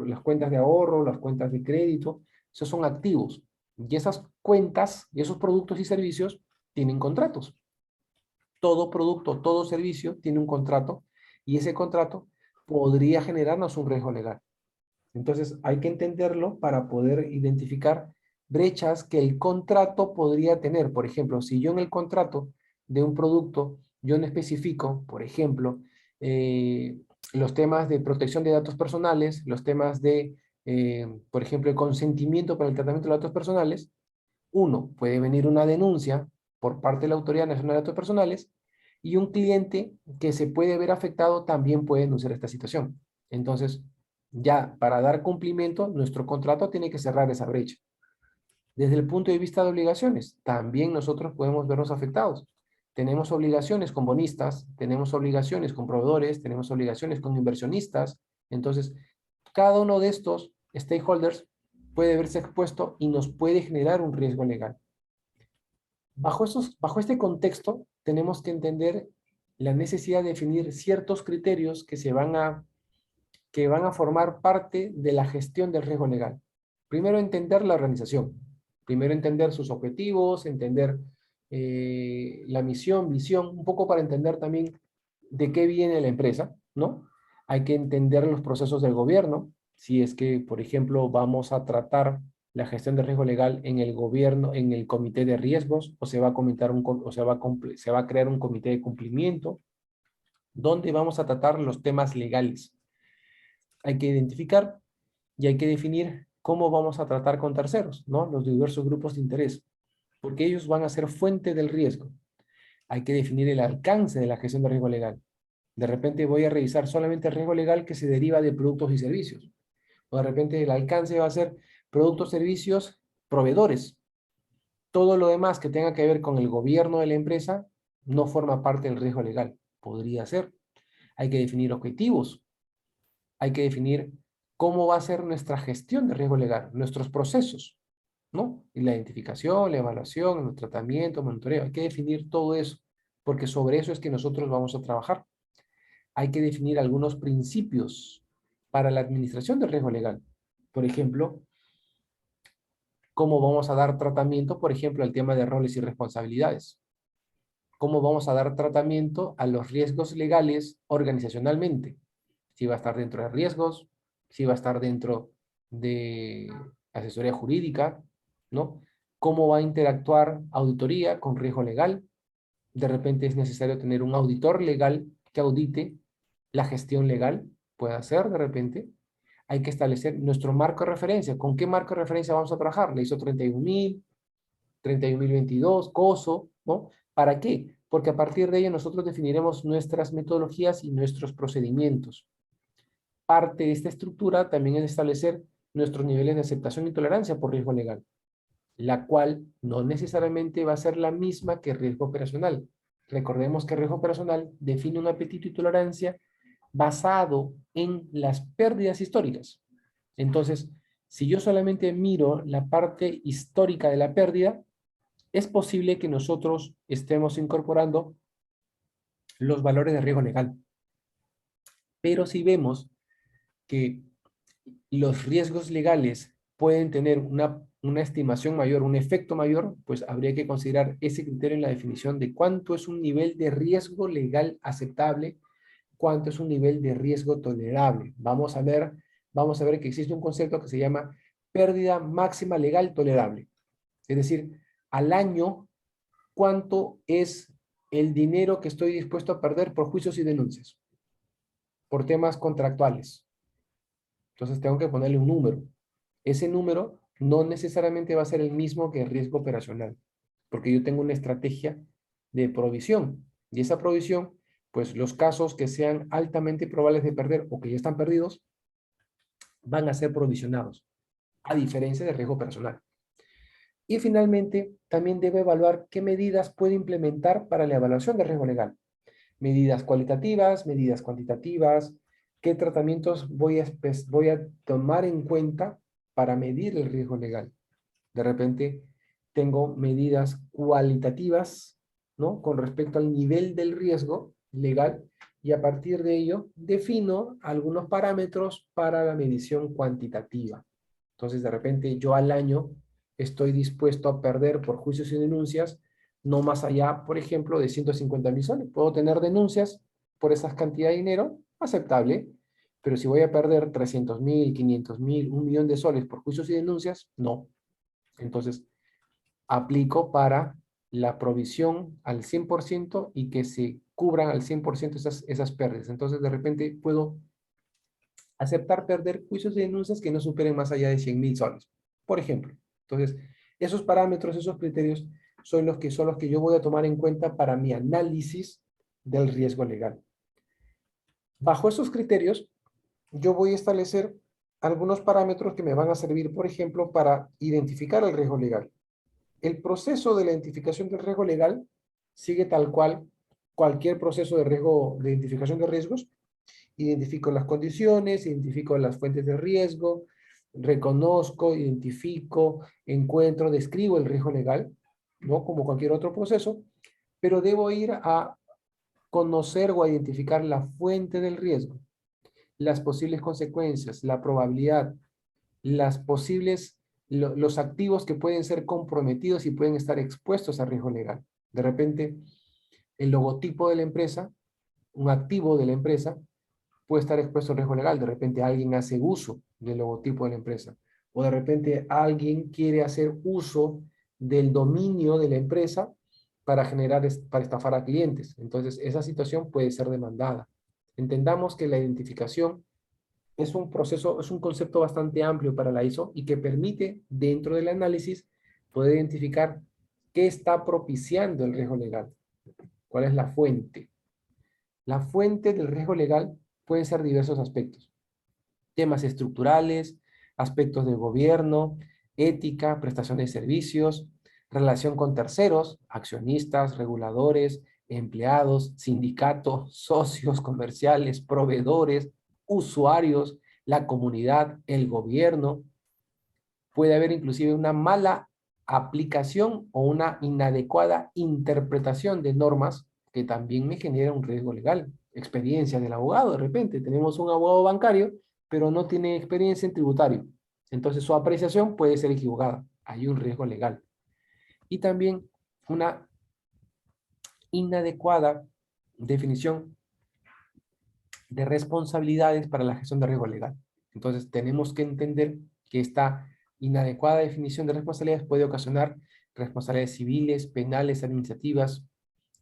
Las cuentas de ahorro, las cuentas de crédito, esos son activos. Y esas cuentas, y esos productos y servicios tienen contratos. Todo producto, todo servicio tiene un contrato y ese contrato podría generarnos un riesgo legal. Entonces hay que entenderlo para poder identificar brechas que el contrato podría tener. Por ejemplo, si yo en el contrato de un producto, yo no especifico, por ejemplo, los temas de protección de datos personales, los temas de, por ejemplo, el consentimiento para el tratamiento de datos personales, uno, puede venir una denuncia por parte de la Autoridad Nacional de Datos Personales y un cliente que se puede ver afectado también puede denunciar esta situación. Entonces, ya para dar cumplimiento, nuestro contrato tiene que cerrar esa brecha. Desde el punto de vista de obligaciones, también nosotros podemos vernos afectados. Tenemos obligaciones con bonistas, tenemos obligaciones con proveedores, tenemos obligaciones con inversionistas. Entonces, cada uno de estos stakeholders puede verse expuesto y nos puede generar un riesgo legal. Bajo este contexto, tenemos que entender la necesidad de definir ciertos criterios que van a formar parte de la gestión del riesgo legal. Primero, entender la organización. Primero, entender sus objetivos, entender la misión, visión, un poco para entender también de qué viene la empresa, ¿no? Hay que entender los procesos del gobierno, si es que, por ejemplo, vamos a tratar la gestión de riesgo legal en el gobierno, en el comité de riesgos, o se va a comentar o se va a crear un comité de cumplimiento, donde vamos a tratar los temas legales. Hay que identificar y hay que definir cómo vamos a tratar con terceros, ¿no? Los diversos grupos de interés, porque ellos van a ser fuente del riesgo. Hay que definir el alcance de la gestión de riesgo legal. De repente voy a revisar solamente el riesgo legal que se deriva de productos y servicios. O de repente el alcance va a ser productos, servicios, proveedores. Todo lo demás que tenga que ver con el gobierno de la empresa no forma parte del riesgo legal. Podría ser. Hay que definir objetivos. Hay que definir cómo va a ser nuestra gestión de riesgo legal, nuestros procesos, ¿no? Y la identificación, la evaluación, el tratamiento, monitoreo. Hay que definir todo eso, porque sobre eso es que nosotros vamos a trabajar. Hay que definir algunos principios para la administración del riesgo legal. Por ejemplo, cómo vamos a dar tratamiento, por ejemplo, al tema de roles y responsabilidades. Cómo vamos a dar tratamiento a los riesgos legales organizacionalmente. Si va a estar dentro de riesgos, si va a estar dentro de asesoría jurídica, ¿no? Cómo va a interactuar auditoría con riesgo legal. De repente es necesario tener un auditor legal que audite la gestión legal. Puede ser de repente. Hay que establecer nuestro marco de referencia. ¿Con qué marco de referencia vamos a trabajar? La ISO 31000, 31022, COSO, ¿no? ¿Para qué? Porque a partir de ello nosotros definiremos nuestras metodologías y nuestros procedimientos. Parte de esta estructura también es establecer nuestros niveles de aceptación y tolerancia por riesgo legal, la cual no necesariamente va a ser la misma que riesgo operacional. Recordemos que riesgo operacional define un apetito y tolerancia basado en las pérdidas históricas. Entonces, si yo solamente miro la parte histórica de la pérdida, es posible que nosotros estemos incorporando los valores de riesgo legal. Pero si vemos que los riesgos legales pueden tener una estimación mayor, un efecto mayor, pues habría que considerar ese criterio en la definición de cuánto es un nivel de riesgo legal aceptable, cuánto es un nivel de riesgo tolerable. Vamos a ver que existe un concepto que se llama pérdida máxima legal tolerable. Es decir, al año, ¿cuánto es el dinero que estoy dispuesto a perder por juicios y denuncias? Por temas contractuales. Entonces tengo que ponerle un número. Ese número no necesariamente va a ser el mismo que el riesgo operacional, porque yo tengo una estrategia de provisión. Y esa provisión, pues los casos que sean altamente probables de perder o que ya están perdidos, van a ser provisionados, a diferencia del riesgo operacional. Y finalmente, también debe evaluar qué medidas puede implementar para la evaluación del riesgo legal. Medidas cualitativas, medidas cuantitativas, qué tratamientos voy a tomar en cuenta para medir el riesgo legal. De repente tengo medidas cualitativas, ¿no? Con respecto al nivel del riesgo legal y a partir de ello defino algunos parámetros para la medición cuantitativa. Entonces, de repente yo al año estoy dispuesto a perder por juicios y denuncias no más allá, por ejemplo, de 150.000 soles. Puedo tener denuncias por esa cantidad de dinero, aceptable, pero si voy a perder 300.000, 500.000, 1 millón de soles por juicios y denuncias, no. Entonces, aplico para la provisión al 100% y que se cubran al 100% esas pérdidas. Entonces, de repente puedo aceptar perder juicios de denuncias que no superen más allá de 100.000 soles, por ejemplo. Entonces, esos parámetros, esos criterios son los que yo voy a tomar en cuenta para mi análisis del riesgo legal. Bajo esos criterios, yo voy a establecer algunos parámetros que me van a servir, por ejemplo, para identificar el riesgo legal. El proceso de la identificación del riesgo legal sigue tal cual cualquier proceso de riesgo, de identificación de riesgos. Identifico las condiciones, identifico las fuentes de riesgo, reconozco, identifico, encuentro, describo el riesgo legal, ¿no? Como cualquier otro proceso, pero debo ir a conocer o a identificar la fuente del riesgo, las posibles consecuencias, la probabilidad, las posibles, los activos que pueden ser comprometidos y pueden estar expuestos a riesgo legal. De repente, el logotipo de la empresa, un activo de la empresa, puede estar expuesto a riesgo legal. De repente alguien hace uso del logotipo de la empresa. O de repente alguien quiere hacer uso del dominio de la empresa para para estafar a clientes. Entonces, esa situación puede ser demandada. Entendamos que la identificación es un proceso, es un concepto bastante amplio para la ISO y que permite, dentro del análisis, poder identificar qué está propiciando el riesgo legal. ¿Cuál es la fuente? La fuente del riesgo legal pueden ser diversos aspectos. Temas estructurales, aspectos del gobierno, ética, prestación de servicios, relación con terceros, accionistas, reguladores, empleados, sindicatos, socios comerciales, proveedores, usuarios, la comunidad, el gobierno. Puede haber inclusive una mala aplicación o una inadecuada interpretación de normas que también me genera un riesgo legal. Experiencia del abogado, de repente tenemos un abogado bancario, pero no tiene experiencia en tributario. Entonces su apreciación puede ser equivocada. Hay un riesgo legal. Y también una inadecuada definición de responsabilidades para la gestión de riesgo legal. Entonces tenemos que entender que esta inadecuada definición de responsabilidades puede ocasionar responsabilidades civiles, penales, administrativas,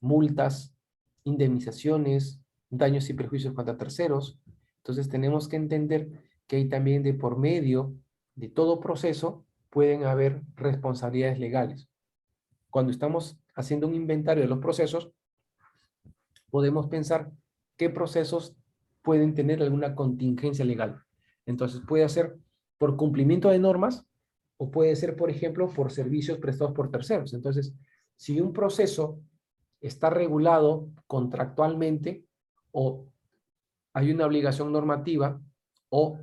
multas, indemnizaciones, daños y perjuicios contra terceros. Entonces tenemos que entender que hay también de por medio de todo proceso pueden haber responsabilidades legales. Cuando estamos haciendo un inventario de los procesos, podemos pensar qué procesos pueden tener alguna contingencia legal. Entonces puede ser por cumplimiento de normas o puede ser, por ejemplo, por servicios prestados por terceros. Entonces, si un proceso está regulado contractualmente o hay una obligación normativa o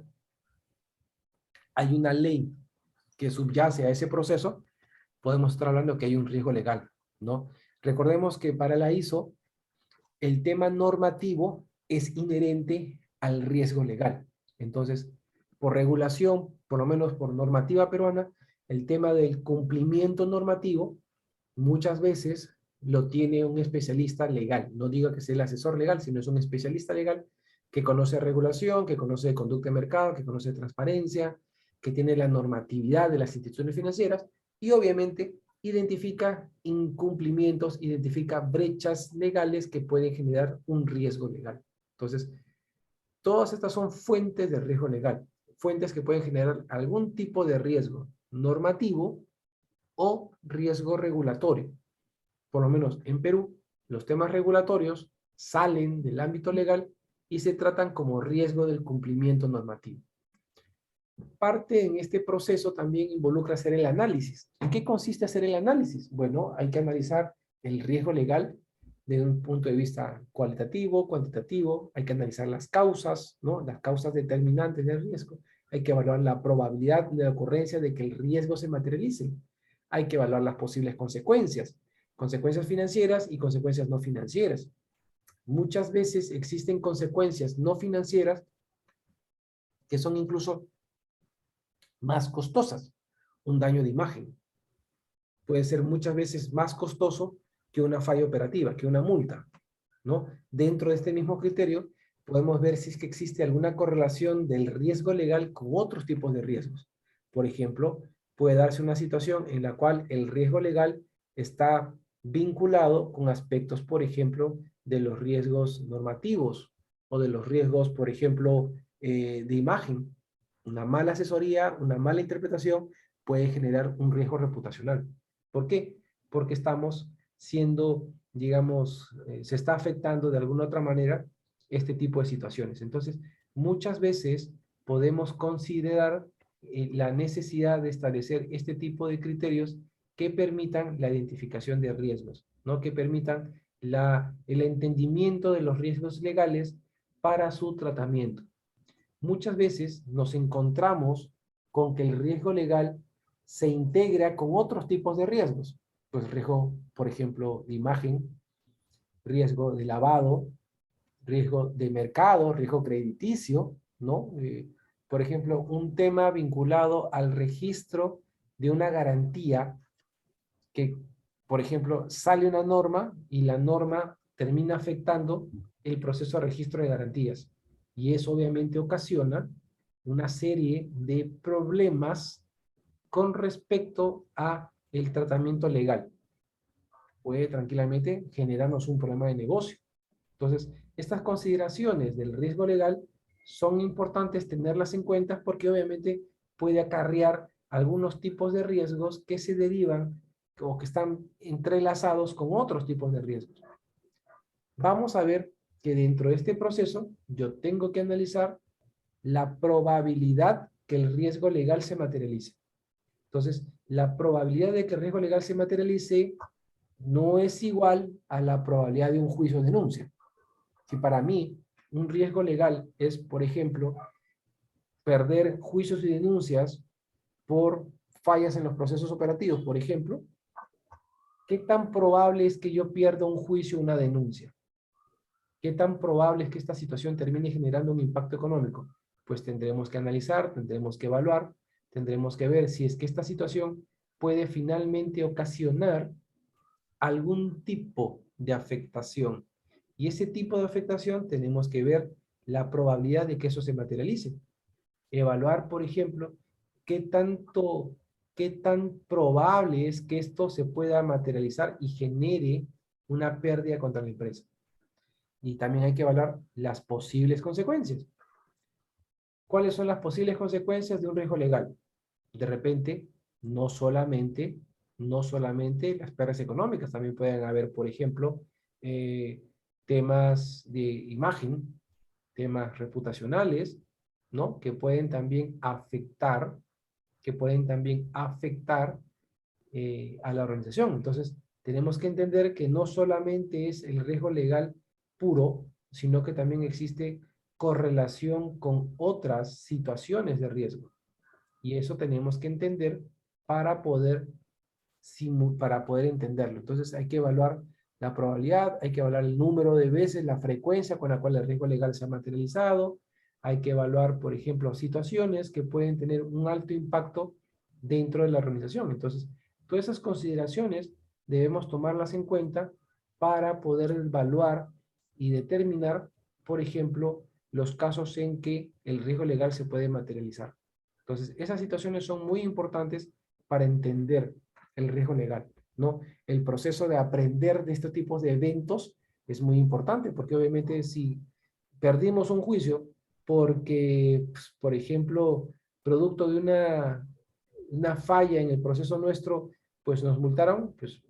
hay una ley que subyace a ese proceso, podemos estar hablando de que hay un riesgo legal, ¿no? Recordemos que para la ISO, el tema normativo es inherente al riesgo legal. Entonces, por regulación, por lo menos por normativa peruana, el tema del cumplimiento normativo muchas veces lo tiene un especialista legal. No digo que sea el asesor legal, sino es un especialista legal que conoce regulación, que conoce conducta de mercado, que conoce transparencia, que tiene la normatividad de las instituciones financieras y obviamente identifica incumplimientos, identifica brechas legales que pueden generar un riesgo legal. Entonces, todas estas son fuentes de riesgo legal, fuentes que pueden generar algún tipo de riesgo normativo o riesgo regulatorio. Por lo menos en Perú, los temas regulatorios salen del ámbito legal y se tratan como riesgo del cumplimiento normativo. Parte en este proceso también involucra hacer el análisis. ¿En qué consiste hacer el análisis? Bueno, hay que analizar el riesgo legal desde un punto de vista cualitativo, cuantitativo, hay que analizar las causas, ¿no? Las causas determinantes del riesgo, hay que evaluar la probabilidad de la ocurrencia de que el riesgo se materialice, hay que evaluar las posibles consecuencias, consecuencias financieras y consecuencias no financieras. Muchas veces existen consecuencias no financieras que son incluso más costosas. Un daño de imagen puede ser muchas veces más costoso que una falla operativa, que una multa, ¿no? Dentro de este mismo criterio, podemos ver si es que existe alguna correlación del riesgo legal con otros tipos de riesgos. Por ejemplo, puede darse una situación en la cual el riesgo legal está vinculado con aspectos, por ejemplo, de los riesgos normativos o de los riesgos, por ejemplo, de imagen. Una mala asesoría, una mala interpretación puede generar un riesgo reputacional. ¿Por qué? Porque estamos siendo, digamos, se está afectando de alguna otra manera este tipo de situaciones. Entonces, muchas veces podemos considerar la necesidad de establecer este tipo de criterios que permitan la identificación de riesgos, ¿no? Que permitan el entendimiento de los riesgos legales para su tratamiento. Muchas veces nos encontramos con que el riesgo legal se integra con otros tipos de riesgos. Pues riesgo, por ejemplo, de imagen, riesgo de lavado, riesgo de mercado, riesgo crediticio, ¿no? Por ejemplo, un tema vinculado al registro de una garantía que, por ejemplo, sale una norma y la norma termina afectando el proceso de registro de garantías. Y eso obviamente ocasiona una serie de problemas con respecto a el tratamiento legal. Puede tranquilamente generarnos un problema de negocio. Entonces, estas consideraciones del riesgo legal son importantes tenerlas en cuenta porque obviamente puede acarrear algunos tipos de riesgos que se derivan o que están entrelazados con otros tipos de riesgos. Vamos a ver que dentro de este proceso yo tengo que analizar la probabilidad que el riesgo legal se materialice. Entonces, la probabilidad de que el riesgo legal se materialice no es igual a la probabilidad de un juicio o denuncia. Si para mí un riesgo legal es, por ejemplo, perder juicios y denuncias por fallas en los procesos operativos, por ejemplo, ¿qué tan probable es que yo pierda un juicio o una denuncia? ¿Qué tan probable es que esta situación termine generando un impacto económico? Pues tendremos que analizar, tendremos que evaluar, tendremos que ver si es que esta situación puede finalmente ocasionar algún tipo de afectación. Y ese tipo de afectación tenemos que ver la probabilidad de que eso se materialice. Evaluar, por ejemplo, qué tan probable es que esto se pueda materializar y genere una pérdida contra la empresa. Y también hay que evaluar las posibles consecuencias. ¿Cuáles son las posibles consecuencias de un riesgo legal? De repente, no solamente, no solamente las pérdidas económicas, también pueden haber, por ejemplo, eh, temas de imagen, temas reputacionales, ¿no? Que pueden también afectar a la organización. Entonces, tenemos que entender que no solamente es el riesgo legal puro, sino que también existe correlación con otras situaciones de riesgo. Y eso tenemos que entender para poder, para poder entenderlo. Entonces hay que evaluar la probabilidad, hay que evaluar el número de veces, la frecuencia con la cual el riesgo legal se ha materializado, hay que evaluar, por ejemplo, situaciones que pueden tener un alto impacto dentro de la organización. Entonces, todas esas consideraciones debemos tomarlas en cuenta para poder evaluar y determinar, por ejemplo, los casos en que el riesgo legal se puede materializar. Entonces, esas situaciones son muy importantes para entender el riesgo legal, ¿no? El proceso de aprender de estos tipos de eventos es muy importante, porque obviamente si perdimos un juicio porque, pues, por ejemplo, producto de una falla en el proceso nuestro, pues nos multaron, pues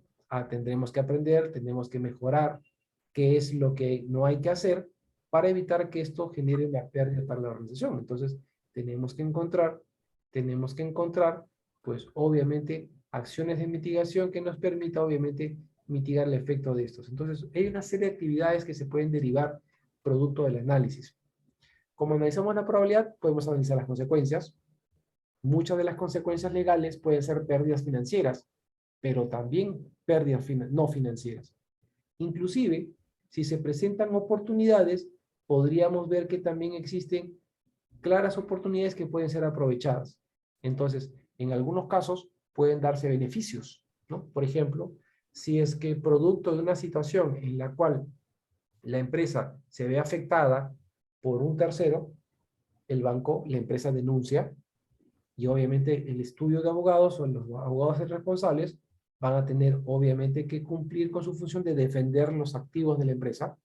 tendremos que aprender, tenemos que mejorar qué es lo que no hay que hacer para evitar que esto genere una pérdida para la organización. Entonces, tenemos que encontrar, pues obviamente, acciones de mitigación que nos permita, obviamente, mitigar el efecto de estos. Entonces, hay una serie de actividades que se pueden derivar producto del análisis. Como analizamos la probabilidad, podemos analizar las consecuencias. Muchas de las consecuencias legales pueden ser pérdidas financieras, pero también pérdidas no financieras. Inclusive, si se presentan oportunidades, podríamos ver que también existen claras oportunidades que pueden ser aprovechadas. Entonces, en algunos casos pueden darse beneficios, ¿no? Por ejemplo, si es que producto de una situación en la cual la empresa se ve afectada por un tercero, el banco, la empresa denuncia Y obviamente el estudio de abogados o los abogados responsables van a tener obviamente que cumplir con su función de defender los activos de la empresa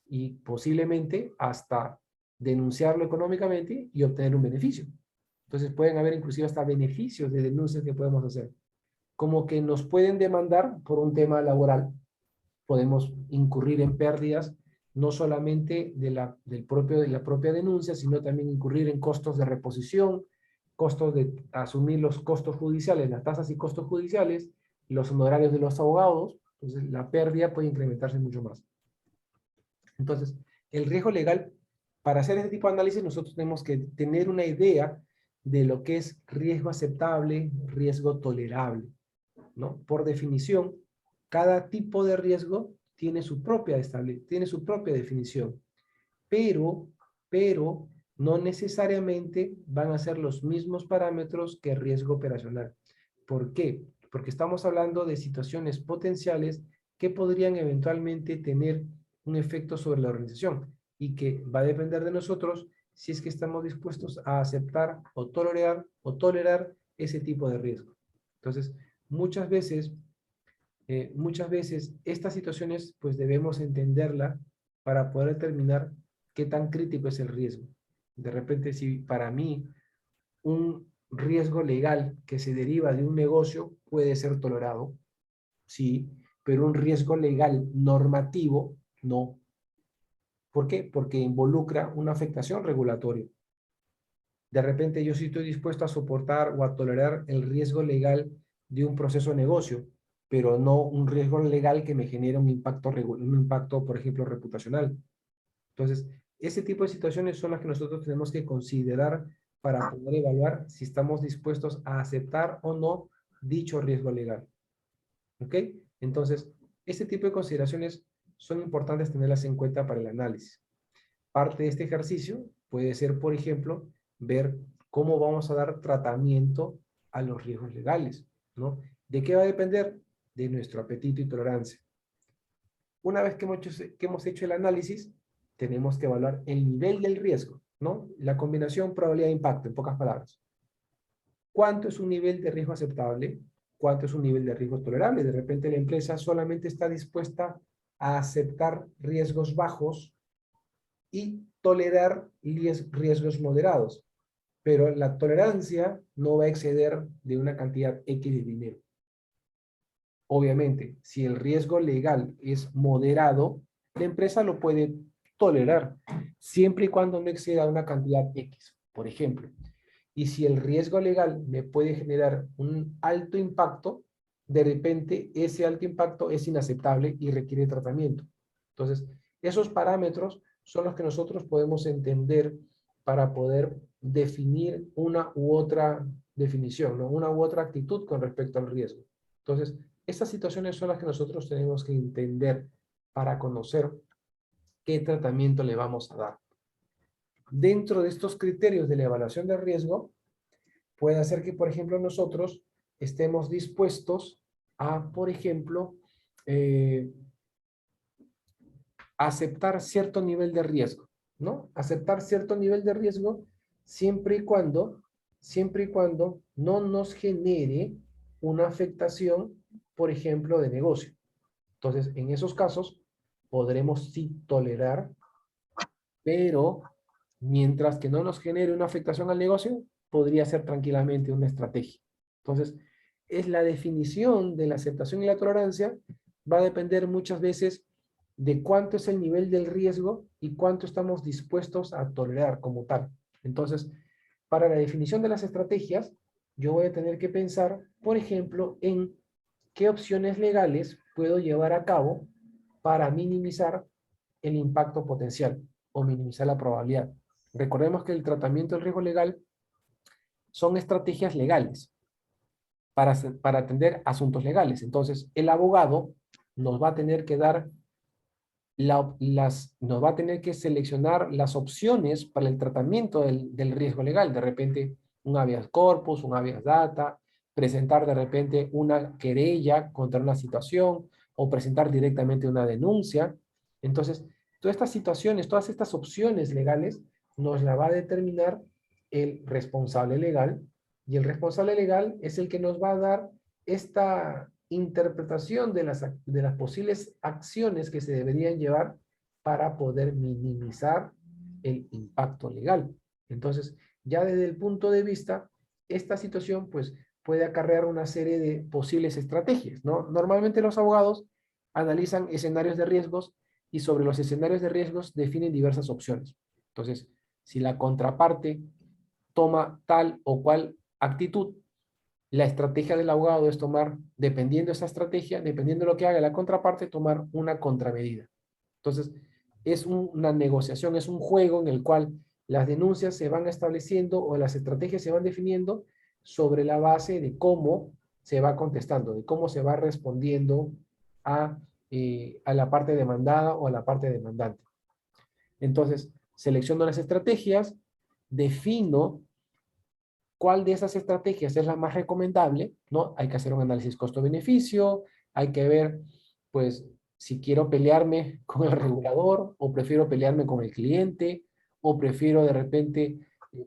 y posiblemente hasta denunciarlo económicamente y obtener un beneficio. Entonces pueden haber inclusive hasta beneficios de denuncias que podemos hacer. Como que nos pueden demandar por un tema laboral, podemos incurrir en pérdidas no solamente de la propia denuncia, sino también incurrir en costos de reposición, costos de asumir los costos judiciales, las tasas y costos judiciales, los honorarios de los abogados. Entonces la pérdida puede incrementarse mucho más. Entonces, el riesgo legal, para hacer este tipo de análisis, nosotros tenemos que tener una idea de lo que es riesgo aceptable, riesgo tolerable, ¿no? Por definición, cada tipo de riesgo tiene su propia definición, pero no necesariamente van a ser los mismos parámetros que riesgo operacional. ¿Por qué? Porque estamos hablando de situaciones potenciales que podrían eventualmente tener un efecto sobre la organización y que va a depender de nosotros si es que estamos dispuestos a aceptar o tolerar ese tipo de riesgo. Entonces, muchas veces estas situaciones pues debemos entenderla para poder determinar qué tan crítico es el riesgo. De repente, si para mí un riesgo legal que se deriva de un negocio puede ser tolerado, sí, pero un riesgo legal normativo, no. ¿Por qué? Porque involucra una afectación regulatoria. De repente yo sí estoy dispuesto a soportar o a tolerar el riesgo legal de un proceso de negocio, pero no un riesgo legal que me genere un impacto, por ejemplo, reputacional. Entonces, ese tipo de situaciones son las que nosotros tenemos que considerar para poder evaluar si estamos dispuestos a aceptar o no dicho riesgo legal. ¿Ok? Entonces, este tipo de consideraciones son importantes tenerlas en cuenta para el análisis. Parte de este ejercicio puede ser, por ejemplo, ver cómo vamos a dar tratamiento a los riesgos legales, ¿no? ¿De qué va a depender? De nuestro apetito y tolerancia. Una vez que hemos hecho el análisis, tenemos que evaluar el nivel del riesgo, ¿no? La combinación probabilidad-impacto, en pocas palabras. ¿Cuánto es un nivel de riesgo aceptable? ¿Cuánto es un nivel de riesgo tolerable? De repente la empresa solamente está dispuesta a aceptar riesgos bajos y tolerar riesgos moderados, pero la tolerancia no va a exceder de una cantidad X de dinero. Obviamente, si el riesgo legal es moderado, la empresa lo puede tolerar, siempre y cuando no exceda una cantidad X, por ejemplo. Y si el riesgo legal me puede generar un alto impacto, de repente ese alto impacto es inaceptable y requiere tratamiento. Entonces, esos parámetros son los que nosotros podemos entender para poder definir una u otra definición, ¿no? Una u otra actitud con respecto al riesgo. Entonces, estas situaciones son las que nosotros tenemos que entender para conocer qué tratamiento le vamos a dar. Dentro de estos criterios de la evaluación de riesgo, puede hacer que, por ejemplo, nosotros estemos dispuestos a, por ejemplo, aceptar cierto nivel de riesgo, ¿no? Aceptar cierto nivel de riesgo siempre y cuando no nos genere una afectación, por ejemplo, de negocio. Entonces, en esos casos, podremos sí tolerar, pero mientras que no nos genere una afectación al negocio, podría ser tranquilamente una estrategia. Entonces, es la definición de la aceptación y la tolerancia, va a depender muchas veces de cuánto es el nivel del riesgo y cuánto estamos dispuestos a tolerar como tal. Entonces, para la definición de las estrategias, yo voy a tener que pensar, por ejemplo, en qué opciones legales puedo llevar a cabo para minimizar el impacto potencial o minimizar la probabilidad. Recordemos que el tratamiento del riesgo legal son estrategias legales para atender asuntos legales. Entonces, el abogado nos va a tener que dar nos va a tener que seleccionar las opciones para el tratamiento del riesgo legal. De repente, un habeas corpus, un habeas data, presentar de repente una querella contra una situación o presentar directamente una denuncia. Entonces, todas estas situaciones, todas estas opciones legales nos la va a determinar el responsable legal Y el responsable legal es el que nos va a dar esta interpretación de las posibles acciones que se deberían llevar para poder minimizar el impacto legal. Entonces, ya desde el punto de vista, esta situación pues puede acarrear una serie de posibles estrategias, ¿no? Normalmente los abogados analizan escenarios de riesgos y sobre los escenarios de riesgos definen diversas opciones. Entonces, si la contraparte toma tal o cual actitud, la estrategia del abogado es tomar, dependiendo de esa estrategia, dependiendo de lo que haga la contraparte, tomar una contramedida. Entonces, es una negociación, es un juego en el cual las denuncias se van estableciendo o las estrategias se van definiendo sobre la base de cómo se va contestando, de cómo se va respondiendo a la parte demandada o a la parte demandante. Entonces, selecciono las estrategias, defino cuál de esas estrategias es la más recomendable, ¿no? Hay que hacer un análisis costo-beneficio, hay que ver, pues, si quiero pelearme con el regulador, o prefiero pelearme con el cliente, o prefiero de repente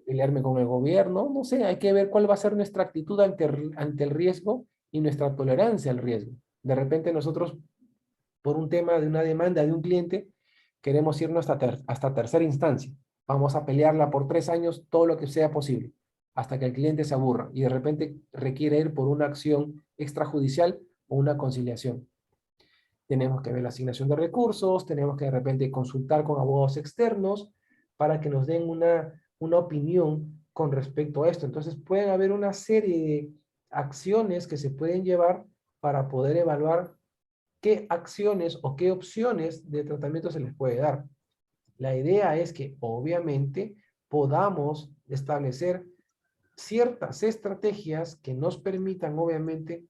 pelearme con el gobierno, no sé, hay que ver cuál va a ser nuestra actitud ante el riesgo y nuestra tolerancia al riesgo. De repente nosotros, por un tema de una demanda de un cliente, queremos irnos hasta tercera instancia. Vamos a pelearla por 3 años, todo lo que sea posible, hasta que el cliente se aburra y de repente requiere ir por una acción extrajudicial o una conciliación. Tenemos que ver la asignación de recursos, tenemos que de repente consultar con abogados externos para que nos den una opinión con respecto a esto. Entonces pueden haber una serie de acciones que se pueden llevar para poder evaluar qué acciones o qué opciones de tratamiento se les puede dar. La idea es que obviamente podamos establecer ciertas estrategias que nos permitan obviamente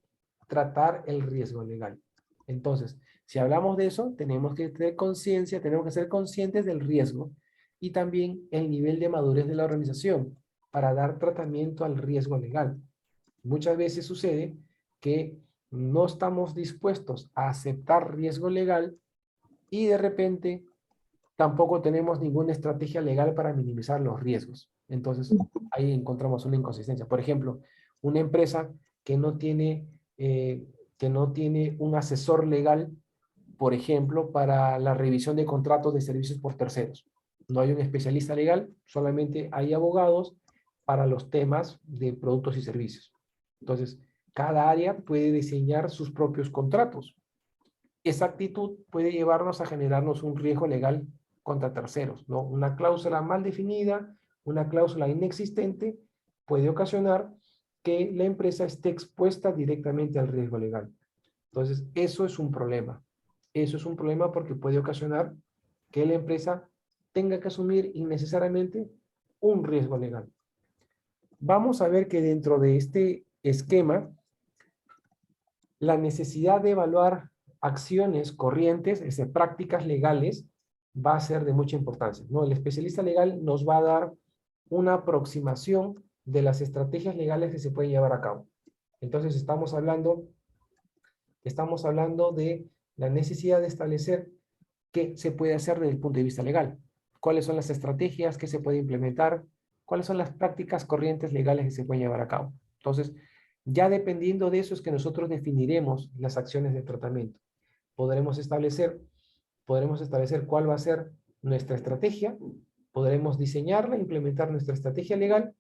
tratar el riesgo legal. Entonces, si hablamos de eso, tenemos que tener conciencia, tenemos que ser conscientes del riesgo y también el nivel de madurez de la organización para dar tratamiento al riesgo legal. Muchas veces sucede que no estamos dispuestos a aceptar riesgo legal y de repente tampoco tenemos ninguna estrategia legal para minimizar los riesgos. Entonces, ahí encontramos una inconsistencia. Por ejemplo, una empresa que no tiene, eh, que no tiene un asesor legal, por ejemplo, para la revisión de contratos de servicios por terceros. No hay un especialista legal, solamente hay abogados para los temas de productos y servicios. Entonces, cada área puede diseñar sus propios contratos. Esa actitud puede llevarnos a generarnos un riesgo legal contra terceros, ¿no? Una cláusula mal definida, una cláusula inexistente puede ocasionar que la empresa esté expuesta directamente al riesgo legal. Entonces, eso es un problema. Eso es un problema porque puede ocasionar que la empresa tenga que asumir innecesariamente un riesgo legal. Vamos a ver que dentro de este esquema, la necesidad de evaluar acciones corrientes, es decir, prácticas legales, va a ser de mucha importancia, ¿no? El especialista legal nos va a dar una aproximación de las estrategias legales que se pueden llevar a cabo. Entonces estamos hablando de la necesidad de establecer qué se puede hacer desde el punto de vista legal, cuáles son las estrategias que se puede implementar, cuáles son las prácticas corrientes legales que se pueden llevar a cabo. Entonces, ya dependiendo de eso es que nosotros definiremos las acciones de tratamiento. Podremos establecer, podremos establecer cuál va a ser nuestra estrategia, podremos diseñarla, implementar nuestra estrategia legal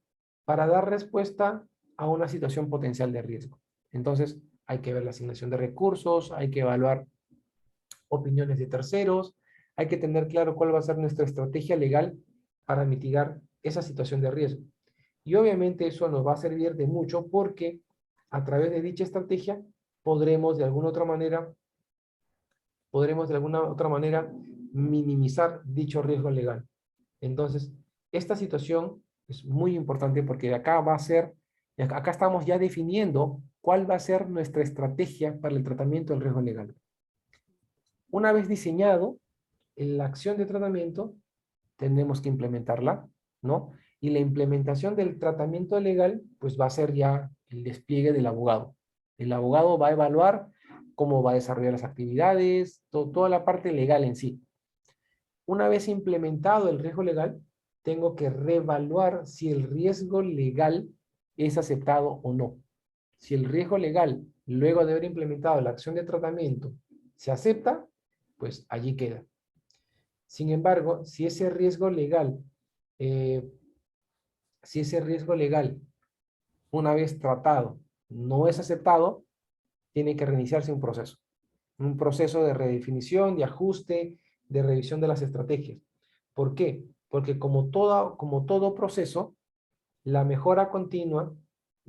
para dar respuesta a una situación potencial de riesgo. Entonces, hay que ver la asignación de recursos, hay que evaluar opiniones de terceros, hay que tener claro cuál va a ser nuestra estrategia legal para mitigar esa situación de riesgo. Y obviamente eso nos va a servir de mucho porque a través de dicha estrategia podremos de alguna otra manera minimizar dicho riesgo legal. Entonces, esta situación es muy importante porque acá estamos ya definiendo cuál va a ser nuestra estrategia para el tratamiento del riesgo legal. Una vez diseñado la acción de tratamiento, tenemos que implementarla, ¿no? Y la implementación del tratamiento legal, pues va a ser ya el despliegue del abogado. El abogado va a evaluar cómo va a desarrollar las actividades, toda la parte legal en sí. Una vez implementado el riesgo legal, tengo que reevaluar si el riesgo legal es aceptado o no. Si el riesgo legal, luego de haber implementado la acción de tratamiento, se acepta, pues allí queda. Sin embargo, eh, si ese riesgo legal, una vez tratado, no es aceptado, tiene que reiniciarse un proceso de redefinición, de ajuste, de revisión de las estrategias. ¿Por qué? Porque como todo proceso, la mejora continua,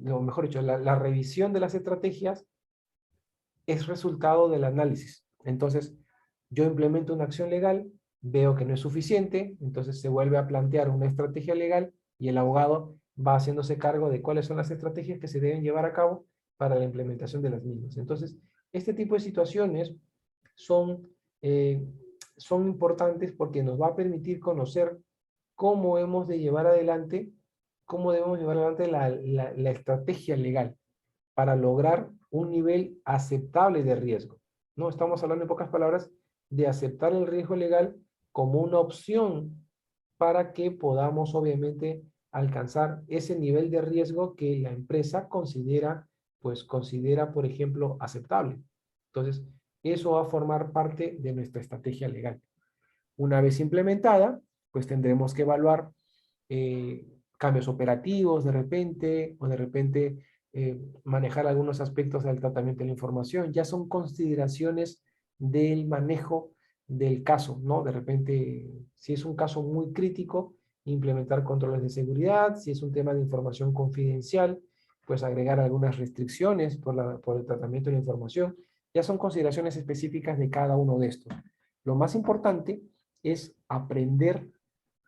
o mejor dicho, la revisión de las estrategias es resultado del análisis. Entonces, yo implemento una acción legal, veo que no es suficiente, entonces se vuelve a plantear una estrategia legal y el abogado va haciéndose cargo de cuáles son las estrategias que se deben llevar a cabo para la implementación de las mismas. Entonces, este tipo de situaciones son, eh, son importantes porque nos va a permitir conocer cómo hemos de llevar adelante, cómo debemos llevar adelante la estrategia legal para lograr un nivel aceptable de riesgo. No estamos hablando en pocas palabras de aceptar el riesgo legal como una opción para que podamos obviamente alcanzar ese nivel de riesgo que la empresa considera, por ejemplo, aceptable. Entonces, eso va a formar parte de nuestra estrategia legal. Una vez implementada, pues tendremos que evaluar eh, cambios operativos o de repente manejar algunos aspectos del tratamiento de la información. Ya son consideraciones del manejo del caso, ¿no? De repente, si es un caso muy crítico, implementar controles de seguridad, si es un tema de información confidencial, pues agregar algunas restricciones por el tratamiento de la información. Ya son consideraciones específicas de cada uno de estos. Lo más importante es aprender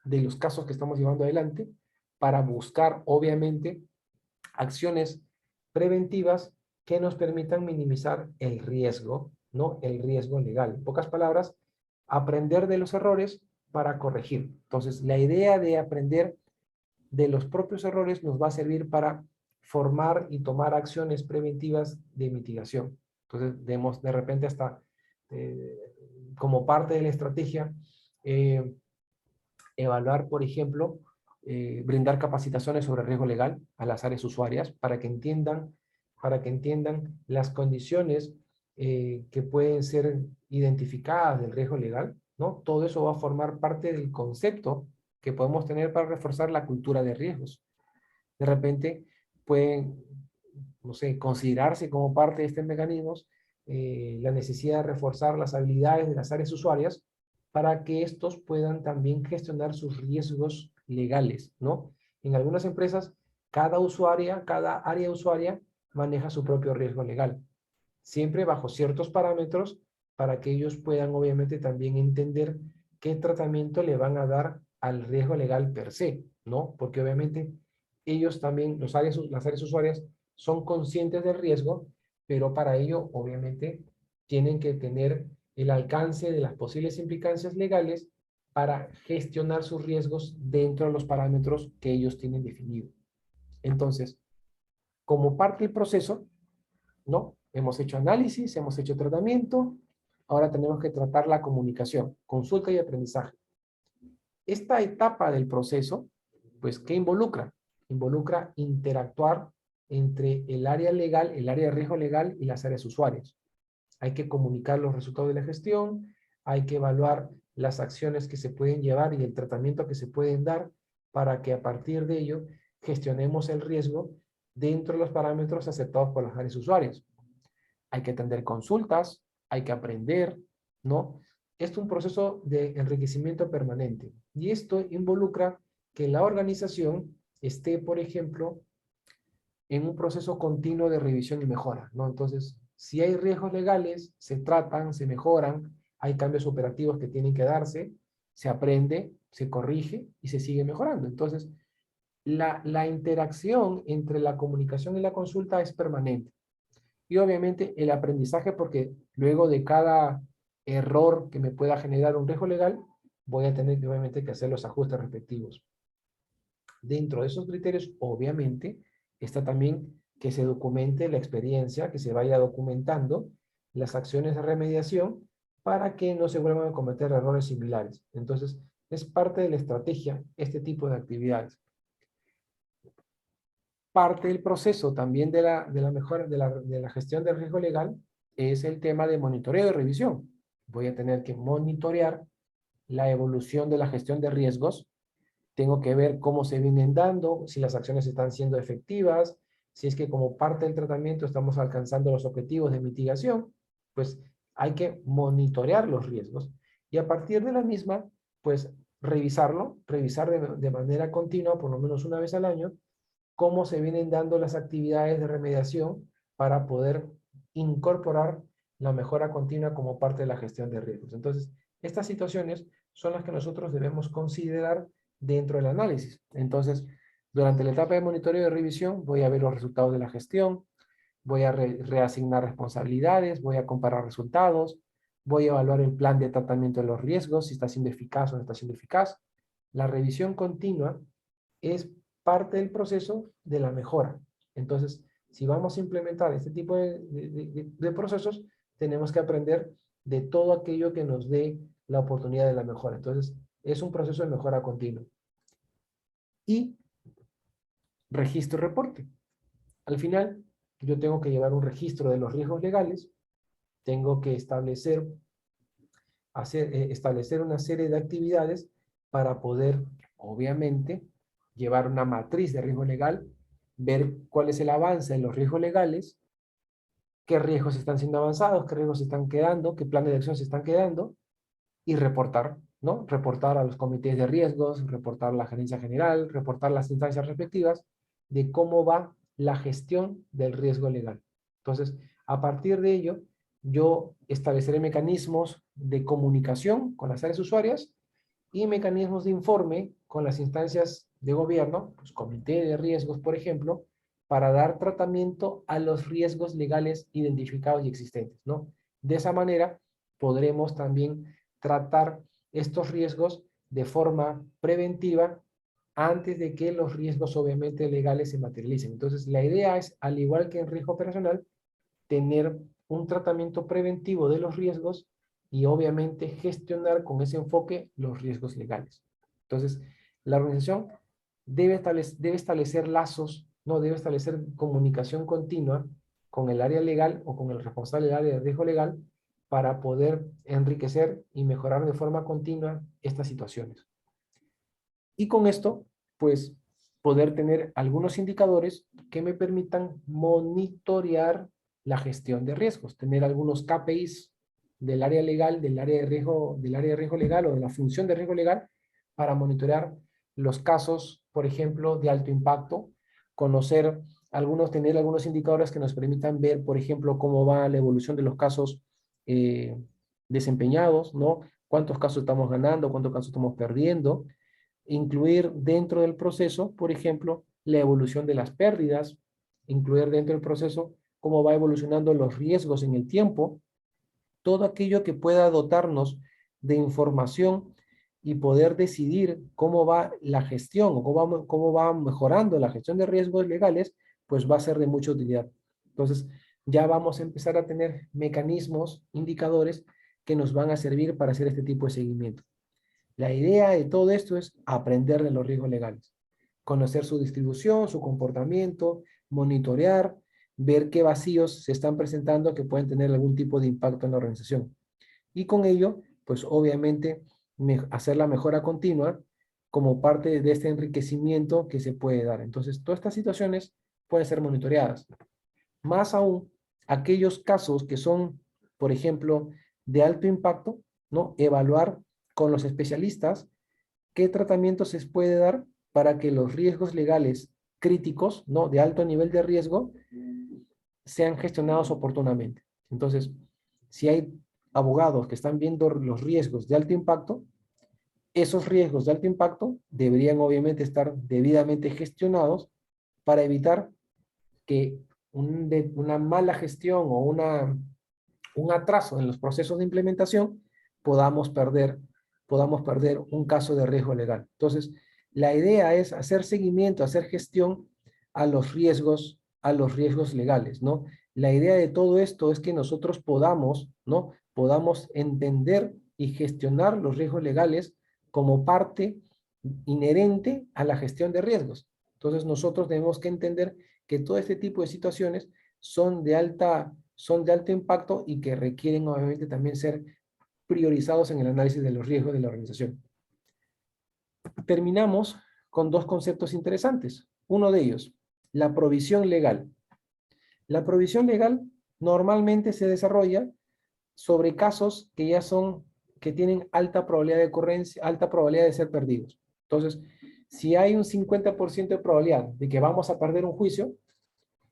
de los casos que estamos llevando adelante para buscar, obviamente, acciones preventivas que nos permitan minimizar el riesgo, ¿no? El riesgo legal. En pocas palabras, aprender de los errores para corregir. Entonces, la idea de aprender de los propios errores nos va a servir para formar y tomar acciones preventivas de mitigación. Entonces, debemos de repente hasta eh, como parte de la estrategia, eh, evaluar, por ejemplo, brindar capacitaciones sobre riesgo legal a las áreas usuarias para que entiendan las condiciones que pueden ser identificadas del riesgo legal, ¿no? Todo eso va a formar parte del concepto que podemos tener para reforzar la cultura de riesgos. De repente pueden, no sé, considerarse como parte de estos mecanismos la necesidad de reforzar las habilidades de las áreas usuarias para que estos puedan también gestionar sus riesgos legales, ¿no? En algunas empresas, cada área usuaria maneja su propio riesgo legal, siempre bajo ciertos parámetros para que ellos puedan obviamente también entender qué tratamiento le van a dar al riesgo legal per se, ¿no? Porque obviamente ellos también, las áreas usuarias, son conscientes del riesgo, pero para ello obviamente tienen que tener el alcance de las posibles implicancias legales para gestionar sus riesgos dentro de los parámetros que ellos tienen definidos. Entonces, como parte del proceso, ¿no? Hemos hecho análisis, hemos hecho tratamiento, ahora tenemos que tratar la comunicación, consulta y aprendizaje. Esta etapa del proceso, pues, ¿qué involucra? Involucra interactuar entre el área legal, el área de riesgo legal y las áreas usuarias. Hay que comunicar los resultados de la gestión, hay que evaluar las acciones que se pueden llevar y el tratamiento que se pueden dar para que a partir de ello gestionemos el riesgo dentro de los parámetros aceptados por las áreas usuarias. Hay que atender consultas, hay que aprender, ¿no? Esto es un proceso de enriquecimiento permanente y esto involucra que la organización esté, por ejemplo, en un proceso continuo de revisión y mejora, ¿no? Entonces, si hay riesgos legales, se tratan, se mejoran, hay cambios operativos que tienen que darse, se aprende, se corrige y se sigue mejorando. Entonces, la interacción entre la comunicación y la consulta es permanente. Y obviamente el aprendizaje, porque luego de cada error que me pueda generar un riesgo legal, voy a tener que obviamente que hacer los ajustes respectivos. Dentro de esos criterios, obviamente, está también que se documente la experiencia, que se vaya documentando las acciones de remediación para que no se vuelvan a cometer errores similares. Entonces, es parte de la estrategia este tipo de actividades. parte del proceso también de la mejora, de la gestión del riesgo legal es el tema de monitoreo y revisión. Voy a tener que monitorear la evolución de la gestión de riesgos. Tengo que ver cómo se vienen dando, si las acciones están siendo efectivas, si es que como parte del tratamiento estamos alcanzando los objetivos de mitigación, pues hay que monitorear los riesgos y a partir de la misma, pues revisar de manera continua, por lo menos una vez al año, cómo se vienen dando las actividades de remediación para poder incorporar la mejora continua como parte de la gestión de riesgos. Entonces, estas situaciones son las que nosotros debemos considerar dentro del análisis. Entonces, durante la etapa de monitoreo y revisión, voy a ver los resultados de la gestión, voy a reasignar responsabilidades, voy a comparar resultados, voy a evaluar el plan de tratamiento de los riesgos, si está siendo eficaz o no está siendo eficaz. La revisión continua es parte del proceso de la mejora. Entonces, si vamos a implementar este tipo de procesos, tenemos que aprender de todo aquello que nos dé la oportunidad de la mejora. Entonces, es un proceso de mejora continua. Y registro y reporte. Al final, yo tengo que llevar un registro de los riesgos legales, tengo que establecer una serie de actividades para poder, obviamente, llevar una matriz de riesgo legal, ver cuál es el avance en los riesgos legales, qué riesgos están siendo avanzados, qué riesgos se están quedando, qué planes de acción se están quedando, y reportar, ¿no? Reportar a los comités de riesgos, reportar a la gerencia general, reportar las instancias respectivas de cómo va la gestión del riesgo legal. Entonces, a partir de ello, yo estableceré mecanismos de comunicación con las áreas usuarias y mecanismos de informe con las instancias de gobierno, pues comité de riesgos, por ejemplo, para dar tratamiento a los riesgos legales identificados y existentes, ¿no? De esa manera podremos también tratar estos riesgos de forma preventiva antes de que los riesgos obviamente legales se materialicen. Entonces, la idea es, al igual que en riesgo operacional, tener un tratamiento preventivo de los riesgos y obviamente gestionar con ese enfoque los riesgos legales. Entonces, la organización debe establecer lazos, no debe establecer comunicación continua con el área legal o con el responsable del área de riesgo legal para poder enriquecer y mejorar de forma continua estas situaciones. Y con esto, pues, poder tener algunos indicadores que me permitan monitorear la gestión de riesgos, tener algunos KPIs del área legal, del área de riesgo legal o de la función de riesgo legal para monitorear los casos, por ejemplo, de alto impacto, conocer tener algunos indicadores que nos permitan ver, por ejemplo, cómo va la evolución de los casos eh, desempeñados, ¿no? Cuántos casos estamos ganando, cuántos casos estamos perdiendo, incluir dentro del proceso, por ejemplo, la evolución de las pérdidas, incluir dentro del proceso cómo va evolucionando los riesgos en el tiempo, todo aquello que pueda dotarnos de información y poder decidir cómo va la gestión o cómo va mejorando la gestión de riesgos legales, pues va a ser de mucha utilidad. Entonces, ya vamos a empezar a tener mecanismos, indicadores que nos van a servir para hacer este tipo de seguimiento. La idea de todo esto es aprender de los riesgos legales, conocer su distribución, su comportamiento, monitorear, ver qué vacíos se están presentando que pueden tener algún tipo de impacto en la organización. Y con ello, pues obviamente, hacer la mejora continua como parte de este enriquecimiento que se puede dar. Entonces, todas estas situaciones pueden ser monitoreadas. Más aún, aquellos casos que son, por ejemplo, de alto impacto, ¿no? Evaluar con los especialistas qué tratamiento se puede dar para que los riesgos legales críticos, ¿no? De alto nivel de riesgo, sean gestionados oportunamente. Entonces, si hay abogados que están viendo los riesgos de alto impacto, esos riesgos de alto impacto deberían obviamente estar debidamente gestionados para evitar que una mala gestión o un atraso en los procesos de implementación podamos perder un caso de riesgo legal. Entonces, la idea es hacer seguimiento, hacer gestión a los riesgos legales, ¿no? La idea de todo esto es que nosotros podamos, ¿no? Podamos entender y gestionar los riesgos legales como parte inherente a la gestión de riesgos. Entonces nosotros tenemos que entender que todo este tipo de situaciones son de alto impacto y que requieren obviamente también ser priorizados en el análisis de los riesgos de la organización. Terminamos con dos conceptos interesantes. Uno de ellos, la provisión legal. La provisión legal normalmente se desarrolla sobre casos que que tienen alta probabilidad de ocurrencia, alta probabilidad de ser perdidos. Entonces, si hay un 50% de probabilidad de que vamos a perder un juicio,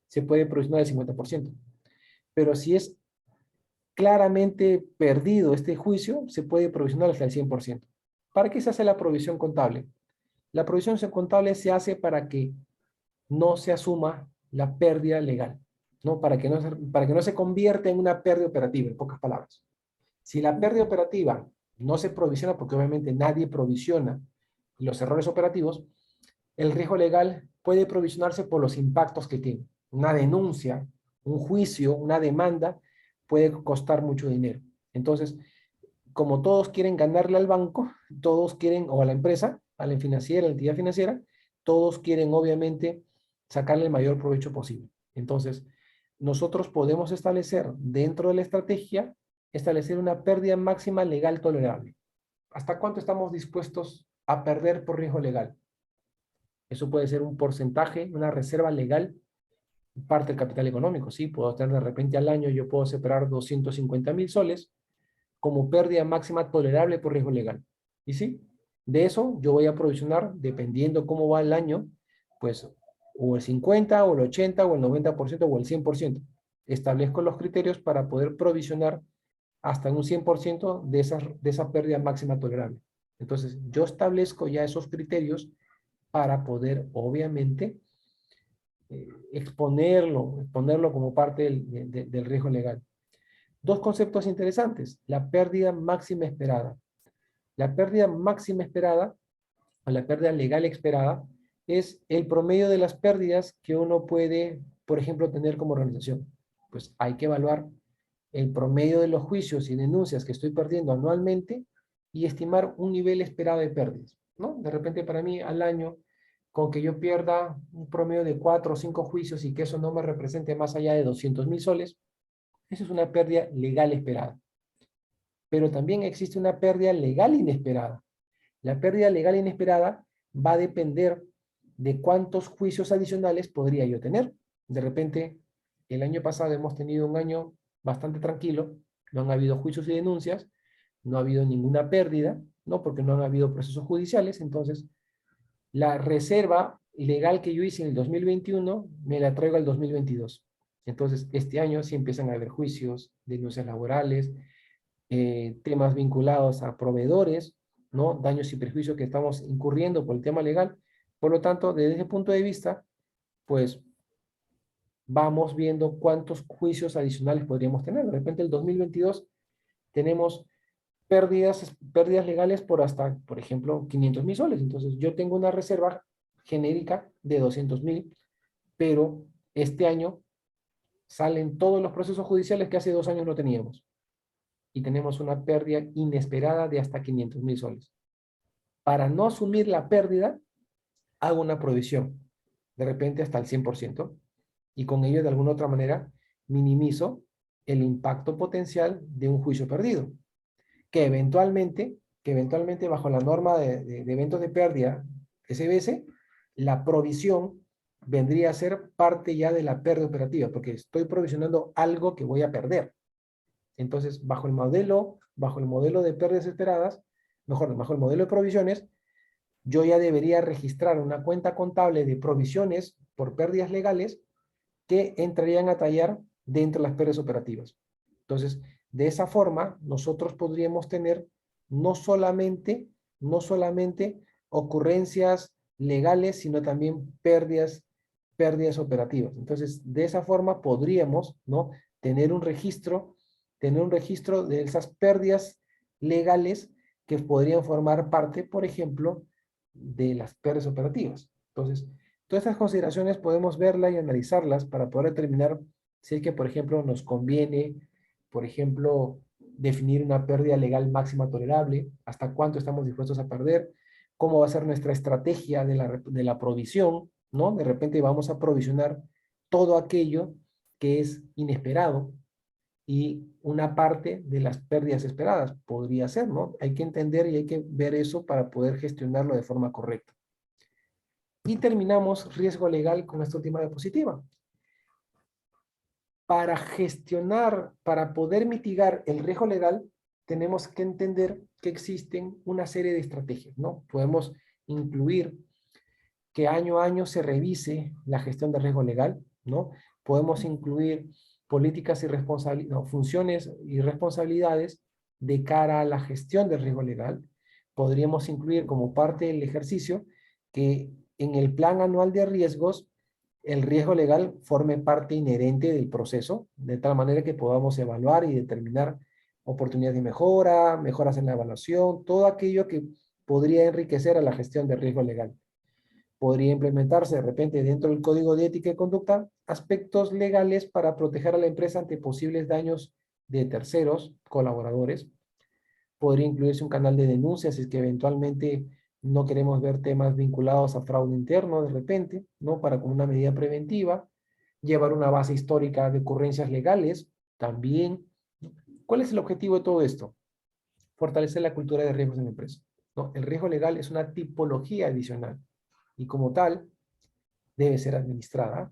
se puede provisionar el 50%. Pero si es claramente perdido este juicio, se puede provisionar hasta el 100%. ¿Para qué se hace la provisión contable? La provisión contable se hace para que no se asuma la pérdida legal, ¿no? Para que no se convierta en una pérdida operativa, en pocas palabras. Si la pérdida operativa no se provisiona, porque obviamente nadie provisiona los errores operativos, el riesgo legal puede provisionarse por los impactos que tiene. Una denuncia, un juicio, una demanda puede costar mucho dinero. Entonces, como todos quieren ganarle al banco, todos quieren, o a la empresa, a la financiera, a la entidad financiera, todos quieren obviamente sacarle el mayor provecho posible. Entonces, nosotros podemos establecer dentro de la estrategia, establecer una pérdida máxima legal tolerable. ¿Hasta cuánto estamos dispuestos a perder por riesgo legal? Eso puede ser un porcentaje, una reserva legal, parte del capital económico, ¿sí? Puedo tener de repente al año, yo puedo separar 250,000 soles como pérdida máxima tolerable por riesgo legal. ¿Y sí? De eso yo voy a provisionar, dependiendo cómo va el año, pues o el 50, o el 80, o el 90%, o el 100%. Establezco los criterios para poder provisionar hasta un 100% de esa pérdida máxima tolerable. Entonces, yo establezco ya esos criterios para poder, obviamente, exponerlo como parte del riesgo legal. Dos conceptos interesantes. La pérdida máxima esperada. La pérdida máxima esperada, o la pérdida legal esperada, es el promedio de las pérdidas que uno puede, por ejemplo, tener como organización. Pues hay que evaluar el promedio de los juicios y denuncias que estoy perdiendo anualmente y estimar un nivel esperado de pérdidas, ¿no? De repente para mí al año, con que yo pierda un promedio de 4 o 5 juicios y que eso no me represente más allá de 200,000 soles, eso es una pérdida legal esperada. Pero también existe una pérdida legal inesperada. La pérdida legal inesperada va a depender de cuántos juicios adicionales podría yo tener. De repente, el año pasado hemos tenido un año bastante tranquilo, no han habido juicios y denuncias, no ha habido ninguna pérdida, ¿no? Porque no han habido procesos judiciales, entonces la reserva legal que yo hice en el 2021 me la traigo al 2022. Entonces, este año sí empiezan a haber juicios, denuncias laborales, temas vinculados a proveedores, ¿no? Daños y perjuicios que estamos incurriendo por el tema legal. Por lo tanto, desde ese punto de vista, pues vamos viendo cuántos juicios adicionales podríamos tener. De repente, el 2022 tenemos pérdidas legales por hasta, por ejemplo, 500,000 soles. Entonces, yo tengo una reserva genérica de 200,000, pero este año salen todos los procesos judiciales que hace 2 años no teníamos. Y tenemos una pérdida inesperada de hasta 500,000 soles. Para no asumir la pérdida, hago una provisión, de repente hasta el 100%, y con ello de alguna otra manera minimizo el impacto potencial de un juicio perdido, que eventualmente bajo la norma de eventos de pérdida SBS, la provisión vendría a ser parte ya de la pérdida operativa, porque estoy provisionando algo que voy a perder. Entonces, bajo el modelo de pérdidas esperadas, bajo el modelo de provisiones, yo ya debería registrar una cuenta contable de provisiones por pérdidas legales que entrarían a tallar dentro de las pérdidas operativas. Entonces, de esa forma, nosotros podríamos tener no solamente, no solamente ocurrencias legales, sino también pérdidas operativas. Entonces, de esa forma podríamos, ¿no? tener un registro de esas pérdidas legales que podrían formar parte, por ejemplo, de las pérdidas operativas. Entonces, todas estas consideraciones podemos verlas y analizarlas para poder determinar si es que, por ejemplo, nos conviene, por ejemplo, definir una pérdida legal máxima tolerable, hasta cuánto estamos dispuestos a perder, cómo va a ser nuestra estrategia de la provisión, ¿no? De repente vamos a provisionar todo aquello que es inesperado y una parte de las pérdidas esperadas podría ser, ¿no? Hay que entender y hay que ver eso para poder gestionarlo de forma correcta. Y terminamos riesgo legal con esta última diapositiva. Para gestionar, para poder mitigar el riesgo legal, tenemos que entender que existen una serie de estrategias, ¿no? Podemos incluir que año a año se revise la gestión de riesgo legal, ¿no? Podemos incluir políticas y no, funciones y responsabilidades de cara a la gestión del riesgo legal. Podríamos incluir como parte del ejercicio que en el plan anual de riesgos el riesgo legal forme parte inherente del proceso, de tal manera que podamos evaluar y determinar oportunidades de mejora, mejoras en la evaluación, todo aquello que podría enriquecer a la gestión del riesgo legal. Podría implementarse de repente dentro del código de ética y conducta aspectos legales para proteger a la empresa ante posibles daños de terceros, colaboradores. Podría incluirse un canal de denuncias si es que eventualmente no queremos ver temas vinculados a fraude interno de repente, ¿no? Para como una medida preventiva. Llevar una base histórica de ocurrencias legales también. ¿Cuál es el objetivo de todo esto? Fortalecer la cultura de riesgos en la empresa, ¿no? El riesgo legal es una tipología adicional y como tal debe ser administrada.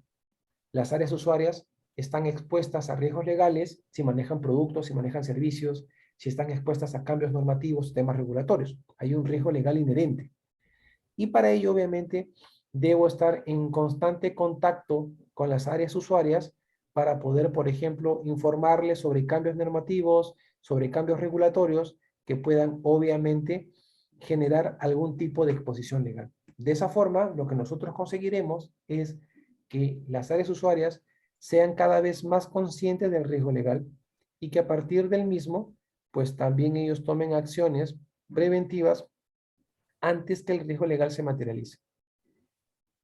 Las áreas usuarias están expuestas a riesgos legales si manejan productos, si manejan servicios, si están expuestas a cambios normativos, temas regulatorios. Hay un riesgo legal inherente. Y para ello, obviamente, debo estar en constante contacto con las áreas usuarias para poder, por ejemplo, informarles sobre cambios normativos, sobre cambios regulatorios que puedan, obviamente, generar algún tipo de exposición legal. De esa forma, lo que nosotros conseguiremos es que las áreas usuarias sean cada vez más conscientes del riesgo legal y que a partir del mismo, pues también ellos tomen acciones preventivas antes que el riesgo legal se materialice.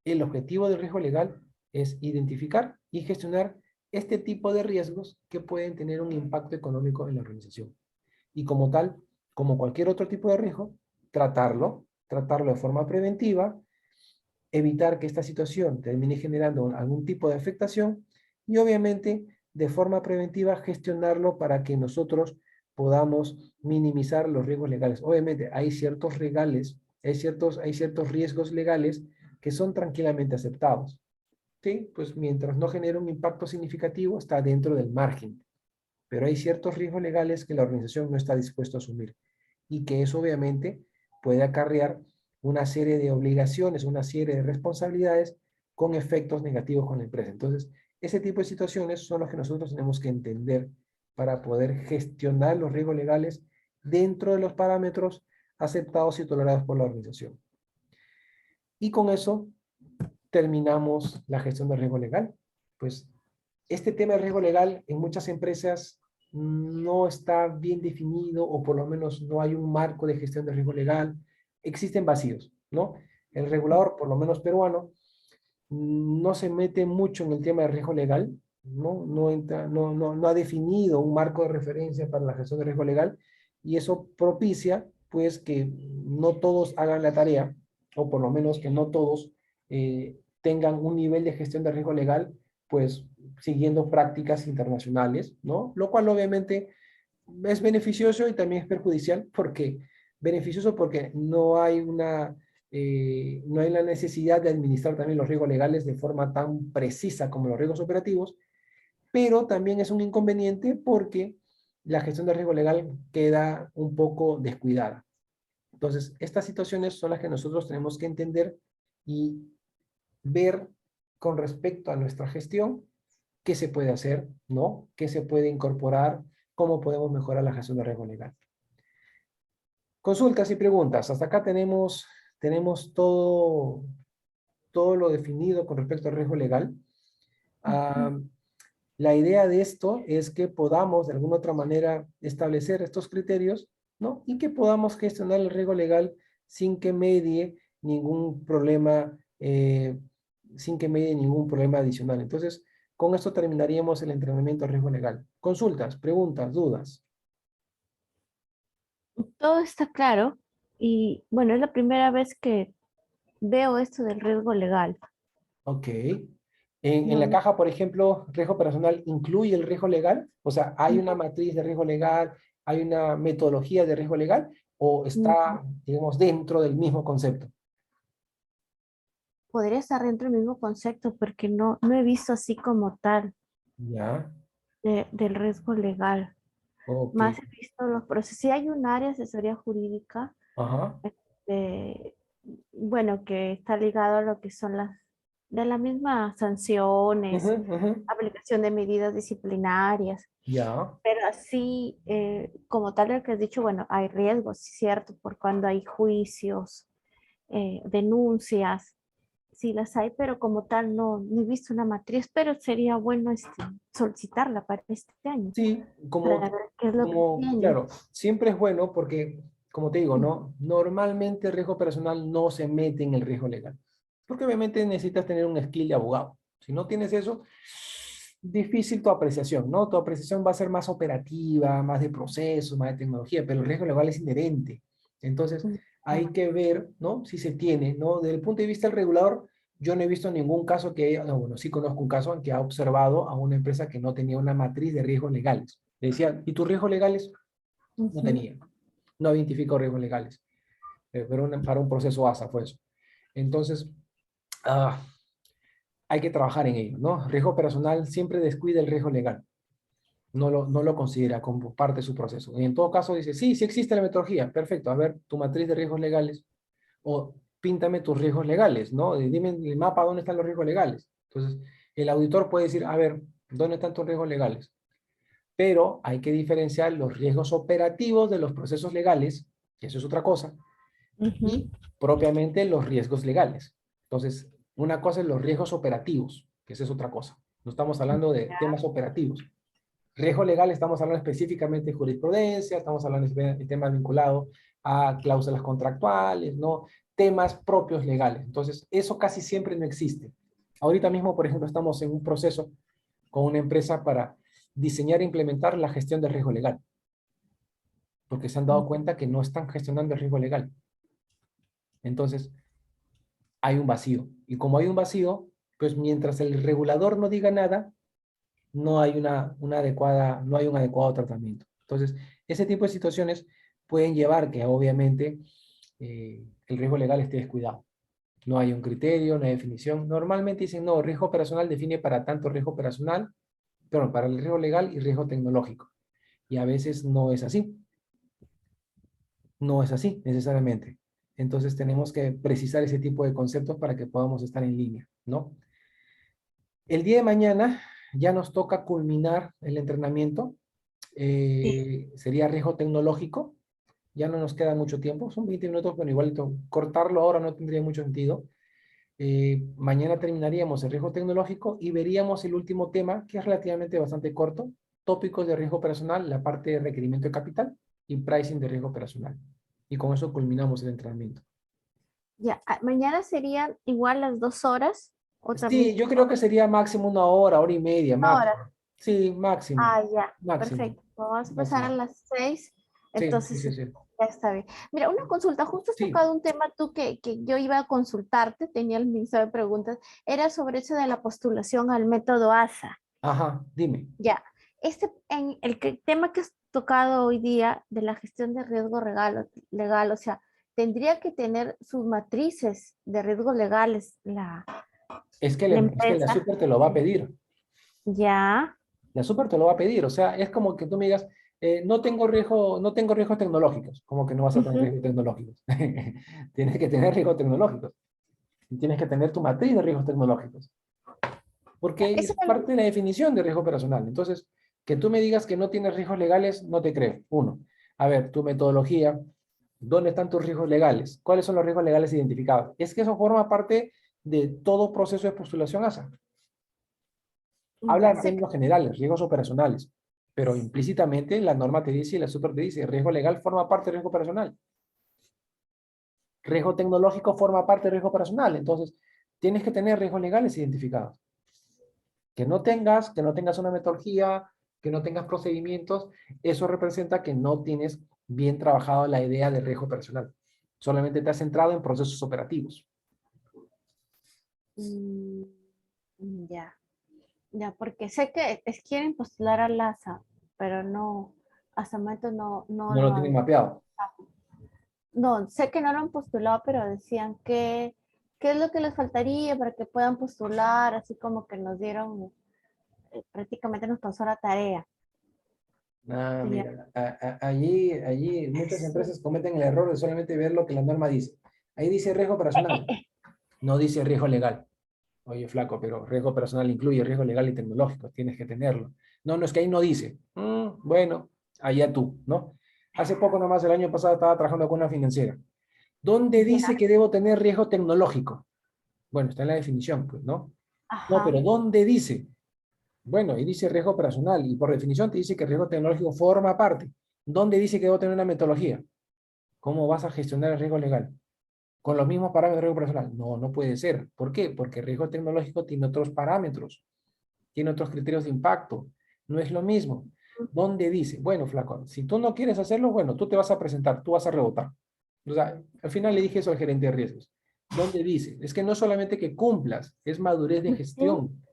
El objetivo del riesgo legal es identificar y gestionar este tipo de riesgos que pueden tener un impacto económico en la organización. Y como tal, como cualquier otro tipo de riesgo, tratarlo de forma preventiva, evitar que esta situación termine generando algún tipo de afectación y obviamente de forma preventiva gestionarlo para que nosotros podamos minimizar los riesgos legales. Obviamente hay ciertos regales, hay ciertos riesgos legales que son tranquilamente aceptados. ¿Sí? Pues mientras no genere un impacto significativo está dentro del margen. Pero hay ciertos riesgos legales que la organización no está dispuesta a asumir y que eso obviamente puede acarrear una serie de obligaciones, una serie de responsabilidades con efectos negativos con la empresa. Entonces, ese tipo de situaciones son las que nosotros tenemos que entender para poder gestionar los riesgos legales dentro de los parámetros aceptados y tolerados por la organización. Y con eso terminamos la gestión del riesgo legal. Pues este tema de riesgo legal en muchas empresas no está bien definido o por lo menos no hay un marco de gestión de riesgo legal. Existen vacíos, ¿no? El regulador, por lo menos peruano, no se mete mucho en el tema de riesgo legal, ¿no? No ha definido un marco de referencia para la gestión de riesgo legal y eso propicia pues que no todos hagan la tarea o por lo menos que no todos tengan un nivel de gestión de riesgo legal pues siguiendo prácticas internacionales, ¿no? Lo cual obviamente es beneficioso y también es perjudicial porque beneficioso porque no hay la necesidad de administrar también los riesgos legales de forma tan precisa como los riesgos operativos, pero también es un inconveniente porque la gestión de riesgo legal queda un poco descuidada. Entonces, estas situaciones son las que nosotros tenemos que entender y ver con respecto a nuestra gestión qué se puede hacer, ¿no? ¿Qué se puede incorporar? ¿Cómo podemos mejorar la gestión de riesgo legal? Consultas y preguntas. Hasta acá tenemos todo lo definido con respecto al riesgo legal. Ah, la idea de esto es que podamos de alguna otra manera establecer estos criterios, ¿no? Y que podamos gestionar el riesgo legal sin que medie ningún problema, sin que medie ningún problema adicional. Entonces, con esto terminaríamos el entrenamiento de riesgo legal. Consultas, preguntas, dudas. Todo está claro y bueno, es la primera vez que veo esto del riesgo legal. Ok. En No, la no, caja, por ejemplo, riesgo personal incluye el riesgo legal, o sea, ¿hay una no, matriz de riesgo legal, hay una metodología de riesgo legal o no. está, digamos, dentro del mismo concepto? Podría estar dentro del mismo concepto porque no he visto así como tal Ya, del riesgo legal. ok. Más he visto los procesos. Si hay un área de asesoría jurídica, Ajá. este, bueno, que está ligado a lo que son las de las mismas Ujú, sanciones, ujú. aplicación de medidas disciplinarias, Ya. pero así, como tal lo que has dicho, bueno, hay riesgos, cierto, por cuando hay juicios, denuncias, sí las hay, pero como tal no he visto una matriz, pero sería bueno solicitarla para este año, Sí, para como, ver qué es lo que como, tiene. claro, siempre es bueno porque, como te digo, ¿no? Normalmente el riesgo personal no se mete en el riesgo legal, porque obviamente necesitas tener un skill de abogado. Si no tienes eso, difícil tu apreciación, ¿no? Tu apreciación va a ser más operativa, más de procesos, más de tecnología, pero el riesgo legal es inherente. Entonces, hay que ver, ¿no? Si se tiene, ¿no? Desde el punto de vista del regulador, yo no he visto ningún caso que, no, bueno, sí conozco un caso en que ha observado a una empresa que no tenía una matriz de riesgos legales. Le decía, ¿y tus riesgos legales? No Ujú. tenía. No identificó riesgos legales. Pero para un proceso ASA fue eso. Entonces, ah, hay que trabajar en ello, ¿no? Riesgo personal siempre descuida el riesgo legal. No lo considera como parte de su proceso. Y en todo caso dice, sí, sí existe la metodología. Perfecto. A ver, tu matriz de riesgos legales o píntame tus riesgos legales, ¿no? Dime en el mapa dónde están los riesgos legales. Entonces, el auditor puede decir, a ver, ¿dónde están tus riesgos legales? Pero hay que diferenciar los riesgos operativos de los procesos legales, que eso es otra cosa, Ujú. y propiamente los riesgos legales. Entonces, una cosa es los riesgos operativos, que esa es otra cosa. No estamos hablando de temas operativos. Riesgo legal estamos hablando específicamente de jurisprudencia, estamos hablando de temas vinculados a cláusulas contractuales, ¿no? Temas propios legales. Entonces, eso casi siempre no existe. Ahorita mismo, por ejemplo, estamos en un proceso con una empresa para diseñar e implementar la gestión del riesgo legal, porque se han dado cuenta que no están gestionando el riesgo legal. Entonces, hay un vacío. Y como hay un vacío, pues mientras el regulador no diga nada, no hay una adecuada, no hay un adecuado tratamiento. Entonces, ese tipo de situaciones pueden llevar que obviamente el riesgo legal esté descuidado. No hay un criterio, una definición. Normalmente dicen, no, riesgo operacional define para tanto riesgo operacional, pero para el riesgo legal y riesgo tecnológico. Y a veces no es así. No es así necesariamente. Entonces tenemos que precisar ese tipo de conceptos para que podamos estar en línea, ¿no? El día de mañana ya nos toca culminar el entrenamiento. Sí. Sería riesgo tecnológico. Ya no nos queda mucho tiempo. Son 20 minutos, pero igual cortarlo ahora no tendría mucho sentido. Mañana terminaríamos el riesgo tecnológico y veríamos el último tema, que es relativamente bastante corto. Tópicos de riesgo operacional, la parte de requerimiento de capital y pricing de riesgo operacional. Y con eso culminamos el entrenamiento. Ya, mañana serían igual las 2 horas o Sí, también yo creo que sería máximo una hora, hora y media, una hora. máximo. Sí, máximo, Ah, ya, máximo, perfecto. Vamos a pasar a máximo. las 6, Sí, sí, entonces sí, sí. ya está bien. Mira, una consulta, justo has Sí, tocado un tema tú que yo iba a consultarte, tenía el listado de preguntas, era sobre eso de la postulación al método ASA. ajá, dime. Ya, en tema que has tocado hoy día de la gestión de riesgo legal, o sea, tendría que tener sus matrices de riesgos legales la Es que la empresa. super te lo va a pedir. Ya. La super te lo va a pedir. O sea, es como que tú me digas, no tengo riesgos tecnológicos. Como que no vas a tener Ujú. riesgos tecnológicos. Tienes que tener riesgos tecnológicos. Y tienes que tener tu matriz de riesgos tecnológicos. Porque Eso es parte de la definición de riesgo operacional. Entonces, que tú me digas que no tienes riesgos legales, no te creo. Uno, a ver, tu metodología, ¿dónde están tus riesgos legales? ¿Cuáles son los riesgos legales identificados? Es que eso forma parte de todo proceso de postulación ASA. Habla ya en sé. términos generales, riesgos operacionales, pero implícitamente la norma te dice y la super te dice, riesgo legal forma parte del riesgo operacional. Riesgo tecnológico forma parte del riesgo operacional. Entonces, tienes que tener riesgos legales identificados. Que no tengas una metodología, que no tengas procedimientos, eso representa que no tienes bien trabajado la idea de riesgo operacional. Solamente te has centrado en procesos operativos. Mm, ya, ya, porque sé que quieren postular al LASA, pero no, hasta el momento no No lo lo tienen han. mapeado. No, sé que no lo han postulado, pero decían que qué es lo que les faltaría para que puedan postular, así como que nos dieron, prácticamente nos pasó la tarea. Ah, Y ya, mira, allí muchas sí. empresas cometen el error de solamente ver lo que la norma dice. Ahí dice riesgo operacional, no dice riesgo legal. Oye, flaco, pero riesgo personal incluye riesgo legal y tecnológico, tienes que tenerlo. No, no, es que ahí no dice. Bueno, allá tú, ¿no? Hace poco nomás, el año pasado, estaba trabajando con una financiera. ¿Dónde dice Ya, que debo tener riesgo tecnológico? Bueno, está en la definición, pues, ¿no? No, ajá. pero ¿dónde dice? Bueno, y dice riesgo operacional, y por definición te dice que riesgo tecnológico forma parte. ¿Dónde dice que debo tener una metodología? ¿Cómo vas a gestionar el riesgo legal? ¿Con los mismos parámetros de riesgo operacional? No, no puede ser. ¿Por qué? Porque el riesgo tecnológico tiene otros parámetros, tiene otros criterios de impacto. No es lo mismo. ¿Dónde dice? Bueno, flaco, si tú no quieres hacerlo, bueno, tú te vas a presentar, tú vas a rebotar. O sea, al final le dije eso al gerente de riesgos. ¿Dónde dice? Es que no solamente que cumplas, es madurez de Ujú. gestión.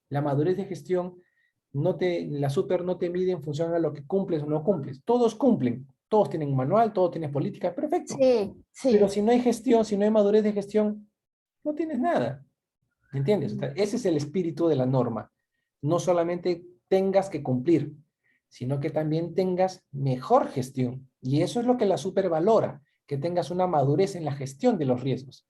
La madurez de gestión la super no te mide en función a lo que cumples o no cumples. Todos cumplen, todos tienen un manual, todos tienen políticas, perfecto. Sí, Pero sí. si no hay gestión, si no hay madurez de gestión, no tienes nada. ¿Me entiendes? O sea, ese es el espíritu de la norma. No solamente tengas que cumplir, sino que también tengas mejor gestión. Y eso es lo que la super valora, que tengas una madurez en la gestión de los riesgos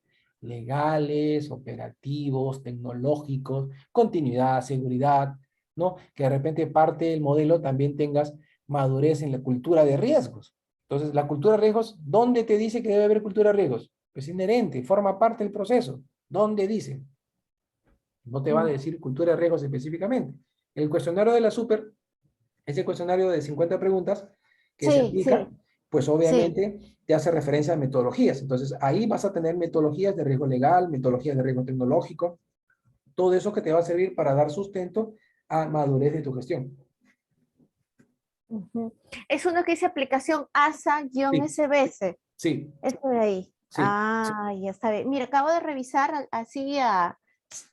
legales, operativos, tecnológicos, continuidad, seguridad, ¿no? Que de repente parte del modelo también tengas madurez en la cultura de riesgos. Entonces, la cultura de riesgos, ¿dónde te dice que debe haber cultura de riesgos? Pues inherente, forma parte del proceso. ¿Dónde dice? No te va a Mm, decir cultura de riesgos específicamente. El cuestionario de la super, ese cuestionario de 50 preguntas que se sí, aplica, sí, pues sí. obviamente te hace referencia a metodologías. Entonces ahí vas a tener metodologías de riesgo legal, metodologías de riesgo tecnológico, todo eso que te va a servir para dar sustento a madurez de tu gestión. Ujú. Es uno que dice aplicación Sí, ASA-SBS. sí, Esto de ahí. sí, Ah, ya está bien. Mira, acabo de revisar así a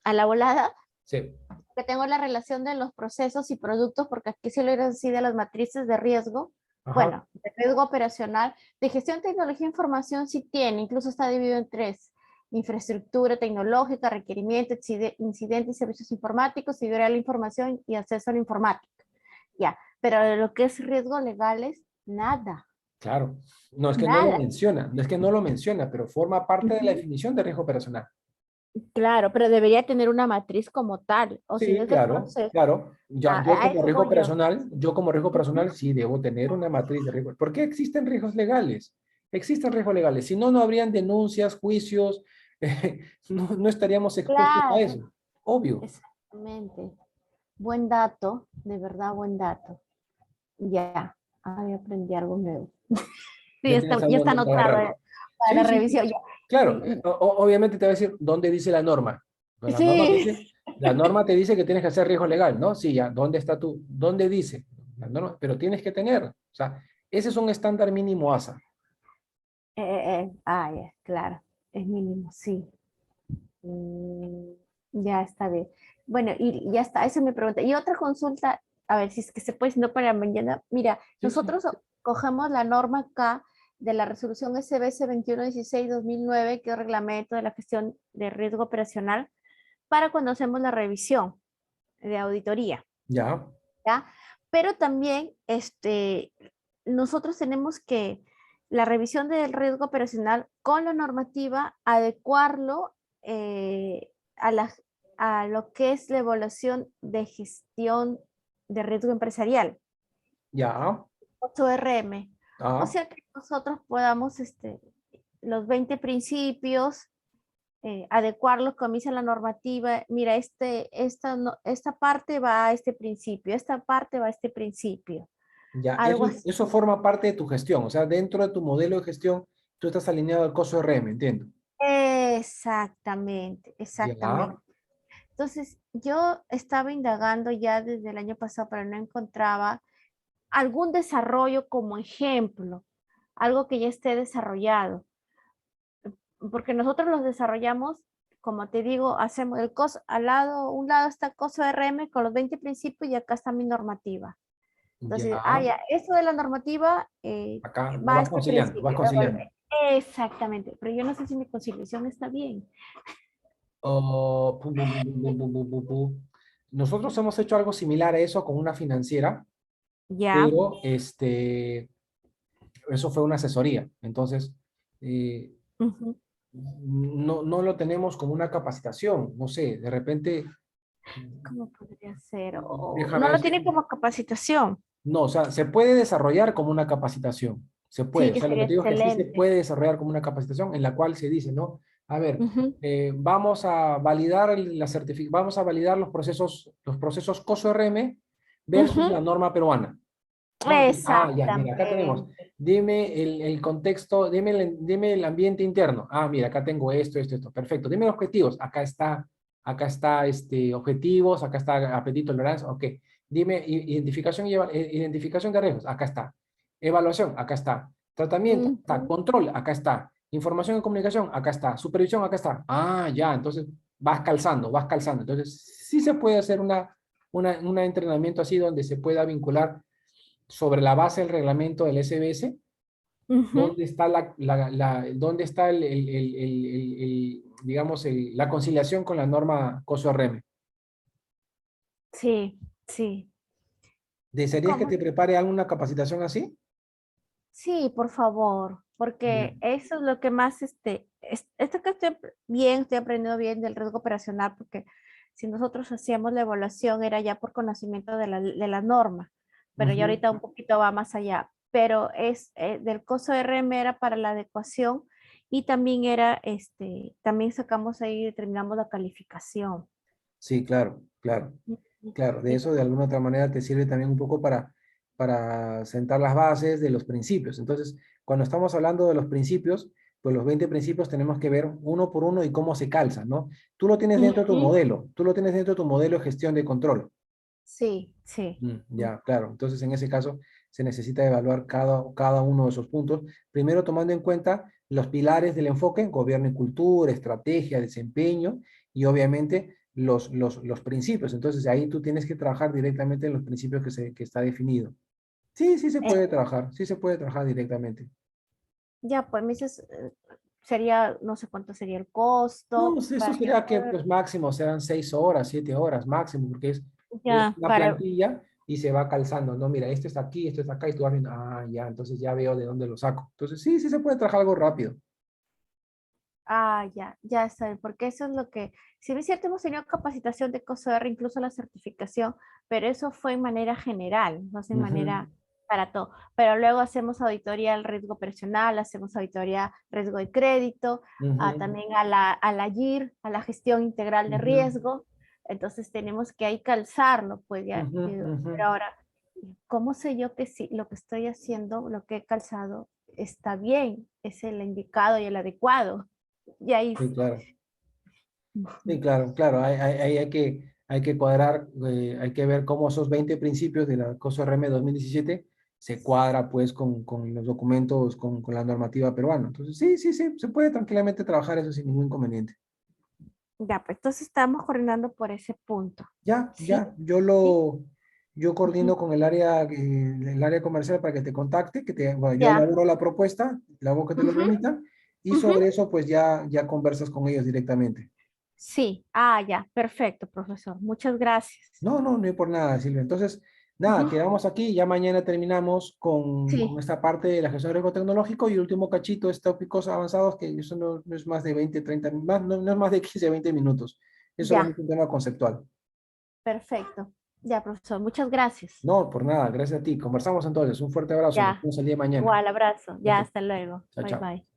la volada sí. que tengo la relación de los procesos y productos, porque aquí se lo era así de las matrices de riesgo. Ajá, Bueno, de riesgo operacional. De gestión, tecnología e información sí tiene, incluso está dividido en tres. Infraestructura tecnológica, requerimiento, incidentes y servicios informáticos, seguridad de la información y acceso a la informática. Ya, pero de lo que es riesgos legales, nada, claro. No es que no lo nada. menciona, no es que no lo menciona, pero forma parte de la Ujú. definición de riesgo operacional. Claro, pero debería tener una matriz como tal, o si no Sí, es de claro, proceso, claro. Yo a como eso riesgo voy yo. operacional, yo como riesgo Ujú. operacional sí debo tener una matriz de riesgo. ¿Por qué existen riesgos legales? Existen riesgos legales. Si no, no habrían denuncias, juicios, no, no estaríamos expuestos a Claro, eso. Obvio. exactamente. Buen dato, de verdad buen dato. Ya, ahí aprendí algo nuevo. Sí, Ya tienes ya algo está donde anotado agarrarlo. para Sí, la sí, sí. revisión. Ya. Claro, Y- obviamente te va a decir dónde dice la norma. Pues sí, la norma te dice que tienes que hacer riesgo legal, ¿no? Sí, ya, ¿dónde está tú? ¿Dónde dice? La norma, pero tienes que tener. O sea, ese es un estándar mínimo ASA. ya, claro, es mínimo, sí. Mm, ya está bien. Bueno, y ya está, esa es mi pregunta. Y otra consulta, a ver si es que se puede, si no para mañana. Mira, Sí, sí. nosotros cogemos la norma acá de la resolución SBS 2116-2009, que es reglamento de la gestión de riesgo operacional, para cuando hacemos la revisión de auditoría, Ya, ¿ya? Pero también nosotros tenemos que la revisión del riesgo operacional con la normativa adecuarlo a, a lo que es la evaluación de gestión de riesgo empresarial, ya, 8RM. O ah, sea que nosotros podamos los 20 principios adecuarlos como dice la normativa. Mira, esta parte va a este principio, esta parte va a este principio. ya. Algo así. Eso forma parte de tu gestión. O sea, dentro de tu modelo de gestión, tú estás alineado al costo RM, entiendo. Exactamente, Ya, exactamente. Entonces, yo estaba indagando ya desde el año pasado, pero no encontraba algún desarrollo como ejemplo, algo que ya esté desarrollado, porque nosotros los desarrollamos como te digo, hacemos el costo, al lado, un lado está el costo de RM con los 20 principios y acá está mi normativa. Entonces, Ya, ya, eso de la normativa acá va a vas este conciliando, vas principio. conciliando. Exactamente, pero yo no sé si mi conciliación está bien. Oh, pum, pum, pum, pum, pum, pum, pum, pum. Nosotros hemos hecho algo similar a eso con una financiera, Ya. pero eso fue una asesoría. Entonces, eh, Ujú. no lo tenemos como una capacitación. No sé, de repente, ¿Cómo podría ser? O déjame no lo ver. tiene como capacitación. No, o sea, se puede desarrollar como una capacitación. Se puede. Sí, O que sea, lo que sería te digo es que sí se excelente. puede desarrollar como una capacitación en la cual se dice, ¿no? A ver, Ujú, vamos a validar vamos a validar los procesos COSO-RM versus la ujú. norma peruana. ¿No? Entonces, ya, mira, acá tenemos. Exactamente. Dime el contexto, dime el ambiente interno. Mira, acá tengo esto. Perfecto. Dime los objetivos. Acá está objetivos, acá está apetito, tolerancia. Ok. Dime identificación identificación de riesgos. Acá está. Evaluación, acá está. Tratamiento, acá está. Ujú. Control, acá está. Información y comunicación, acá está. Supervisión, acá está. Ya, entonces vas calzando, vas calzando. Entonces, sí se puede hacer un entrenamiento así donde se pueda vincular sobre la base del reglamento del SBS, Ujú. dónde está dónde está digamos, la conciliación con la norma COSO-RM. Sí, sí. ¿Desearías que ¿Cómo? te prepare alguna capacitación así? Sí, por favor, Ya. porque eso es lo que más, esto que estoy bien, estoy aprendiendo bien del riesgo operacional, porque si nosotros hacíamos la evaluación era ya por conocimiento de la norma, pero ya Ujú. ahorita un poquito va más allá. Pero es del costo de RM era para la adecuación y también era, también sacamos ahí, determinamos la calificación. Sí, claro, claro, Ujú. claro. De Y eso de alguna otra manera te sirve también un poco para sentar las bases de los principios. Entonces, cuando estamos hablando de los principios, pues los 20 principios tenemos que ver uno por uno y cómo se calzan, ¿no? Tú lo tienes dentro de tu ujú. modelo, tú lo tienes dentro de tu modelo de gestión de control. Sí, sí. Ya, claro. Entonces, en ese caso, se necesita evaluar cada uno de esos puntos. Primero, tomando en cuenta los pilares del enfoque, gobierno y cultura, estrategia, desempeño, y obviamente los principios. Entonces, ahí tú tienes que trabajar directamente en los principios que está definido. Sí, sí se puede trabajar directamente. Ya, pues me dices, sería, no sé cuánto sería el costo No, sí, eso para yo sería que poder, pues máximo serán 6 horas, 7 horas máximo, porque es ya, una para, plantilla y se va calzando, no, mira, esto está aquí, esto está acá, y tú vas viendo, ya, entonces ya veo de dónde lo saco. Entonces, sí, sí se puede trabajar algo rápido. ya, ya está bien, porque eso es lo que, si bien es cierto, hemos tenido capacitación de COSOR, incluso la certificación, pero eso fue en manera general, no es en Ujú, manera para todo. Pero luego hacemos auditoría al riesgo operacional, hacemos auditoría riesgo de crédito, ujú, también a la GIR, a la gestión integral de ujú, riesgo. Entonces tenemos que ahí calzarlo, pues ya, ujú, ujú. pero ahora, ¿cómo sé yo que sí, lo que estoy haciendo, lo que he calzado, está bien, es el indicado y el adecuado? Y ahí Sí, sí. claro. Sí, Ujú. claro, claro. Ahí hay que cuadrar, hay que ver cómo esos 20 principios de la COSO-RM 2017 se cuadra pues con los documentos, con la normativa peruana. Entonces, sí, sí, sí, se puede tranquilamente trabajar eso sin ningún inconveniente. Ya, pues entonces estamos coordinando por ese punto. Ya, ¿Sí? ya, ¿Sí? yo coordino Ujú. con el área comercial para que te contacte, bueno, yo Ya. elaboro la propuesta, le hago que te lo Ujú, remita, y ujú. sobre eso pues ya conversas con ellos directamente. Sí. Ya. Perfecto, profesor. Muchas gracias. No hay por nada, Silvia. Entonces, nada, Ujú. quedamos aquí, ya mañana terminamos con Sí. esta parte de la gestión de riesgo tecnológico y el último cachito es tópicos avanzados, que eso no es más de 20 30 más, no es más de 15 20 minutos. Es Ya. solamente un tema conceptual. Perfecto. Ya, profesor. Muchas gracias. No, por nada, gracias a ti. Conversamos entonces. Un fuerte abrazo. Nos Ya. vemos el día de mañana. Igual, abrazo. Chao, Ya, chao. hasta luego. Chao, Bye chao. bye.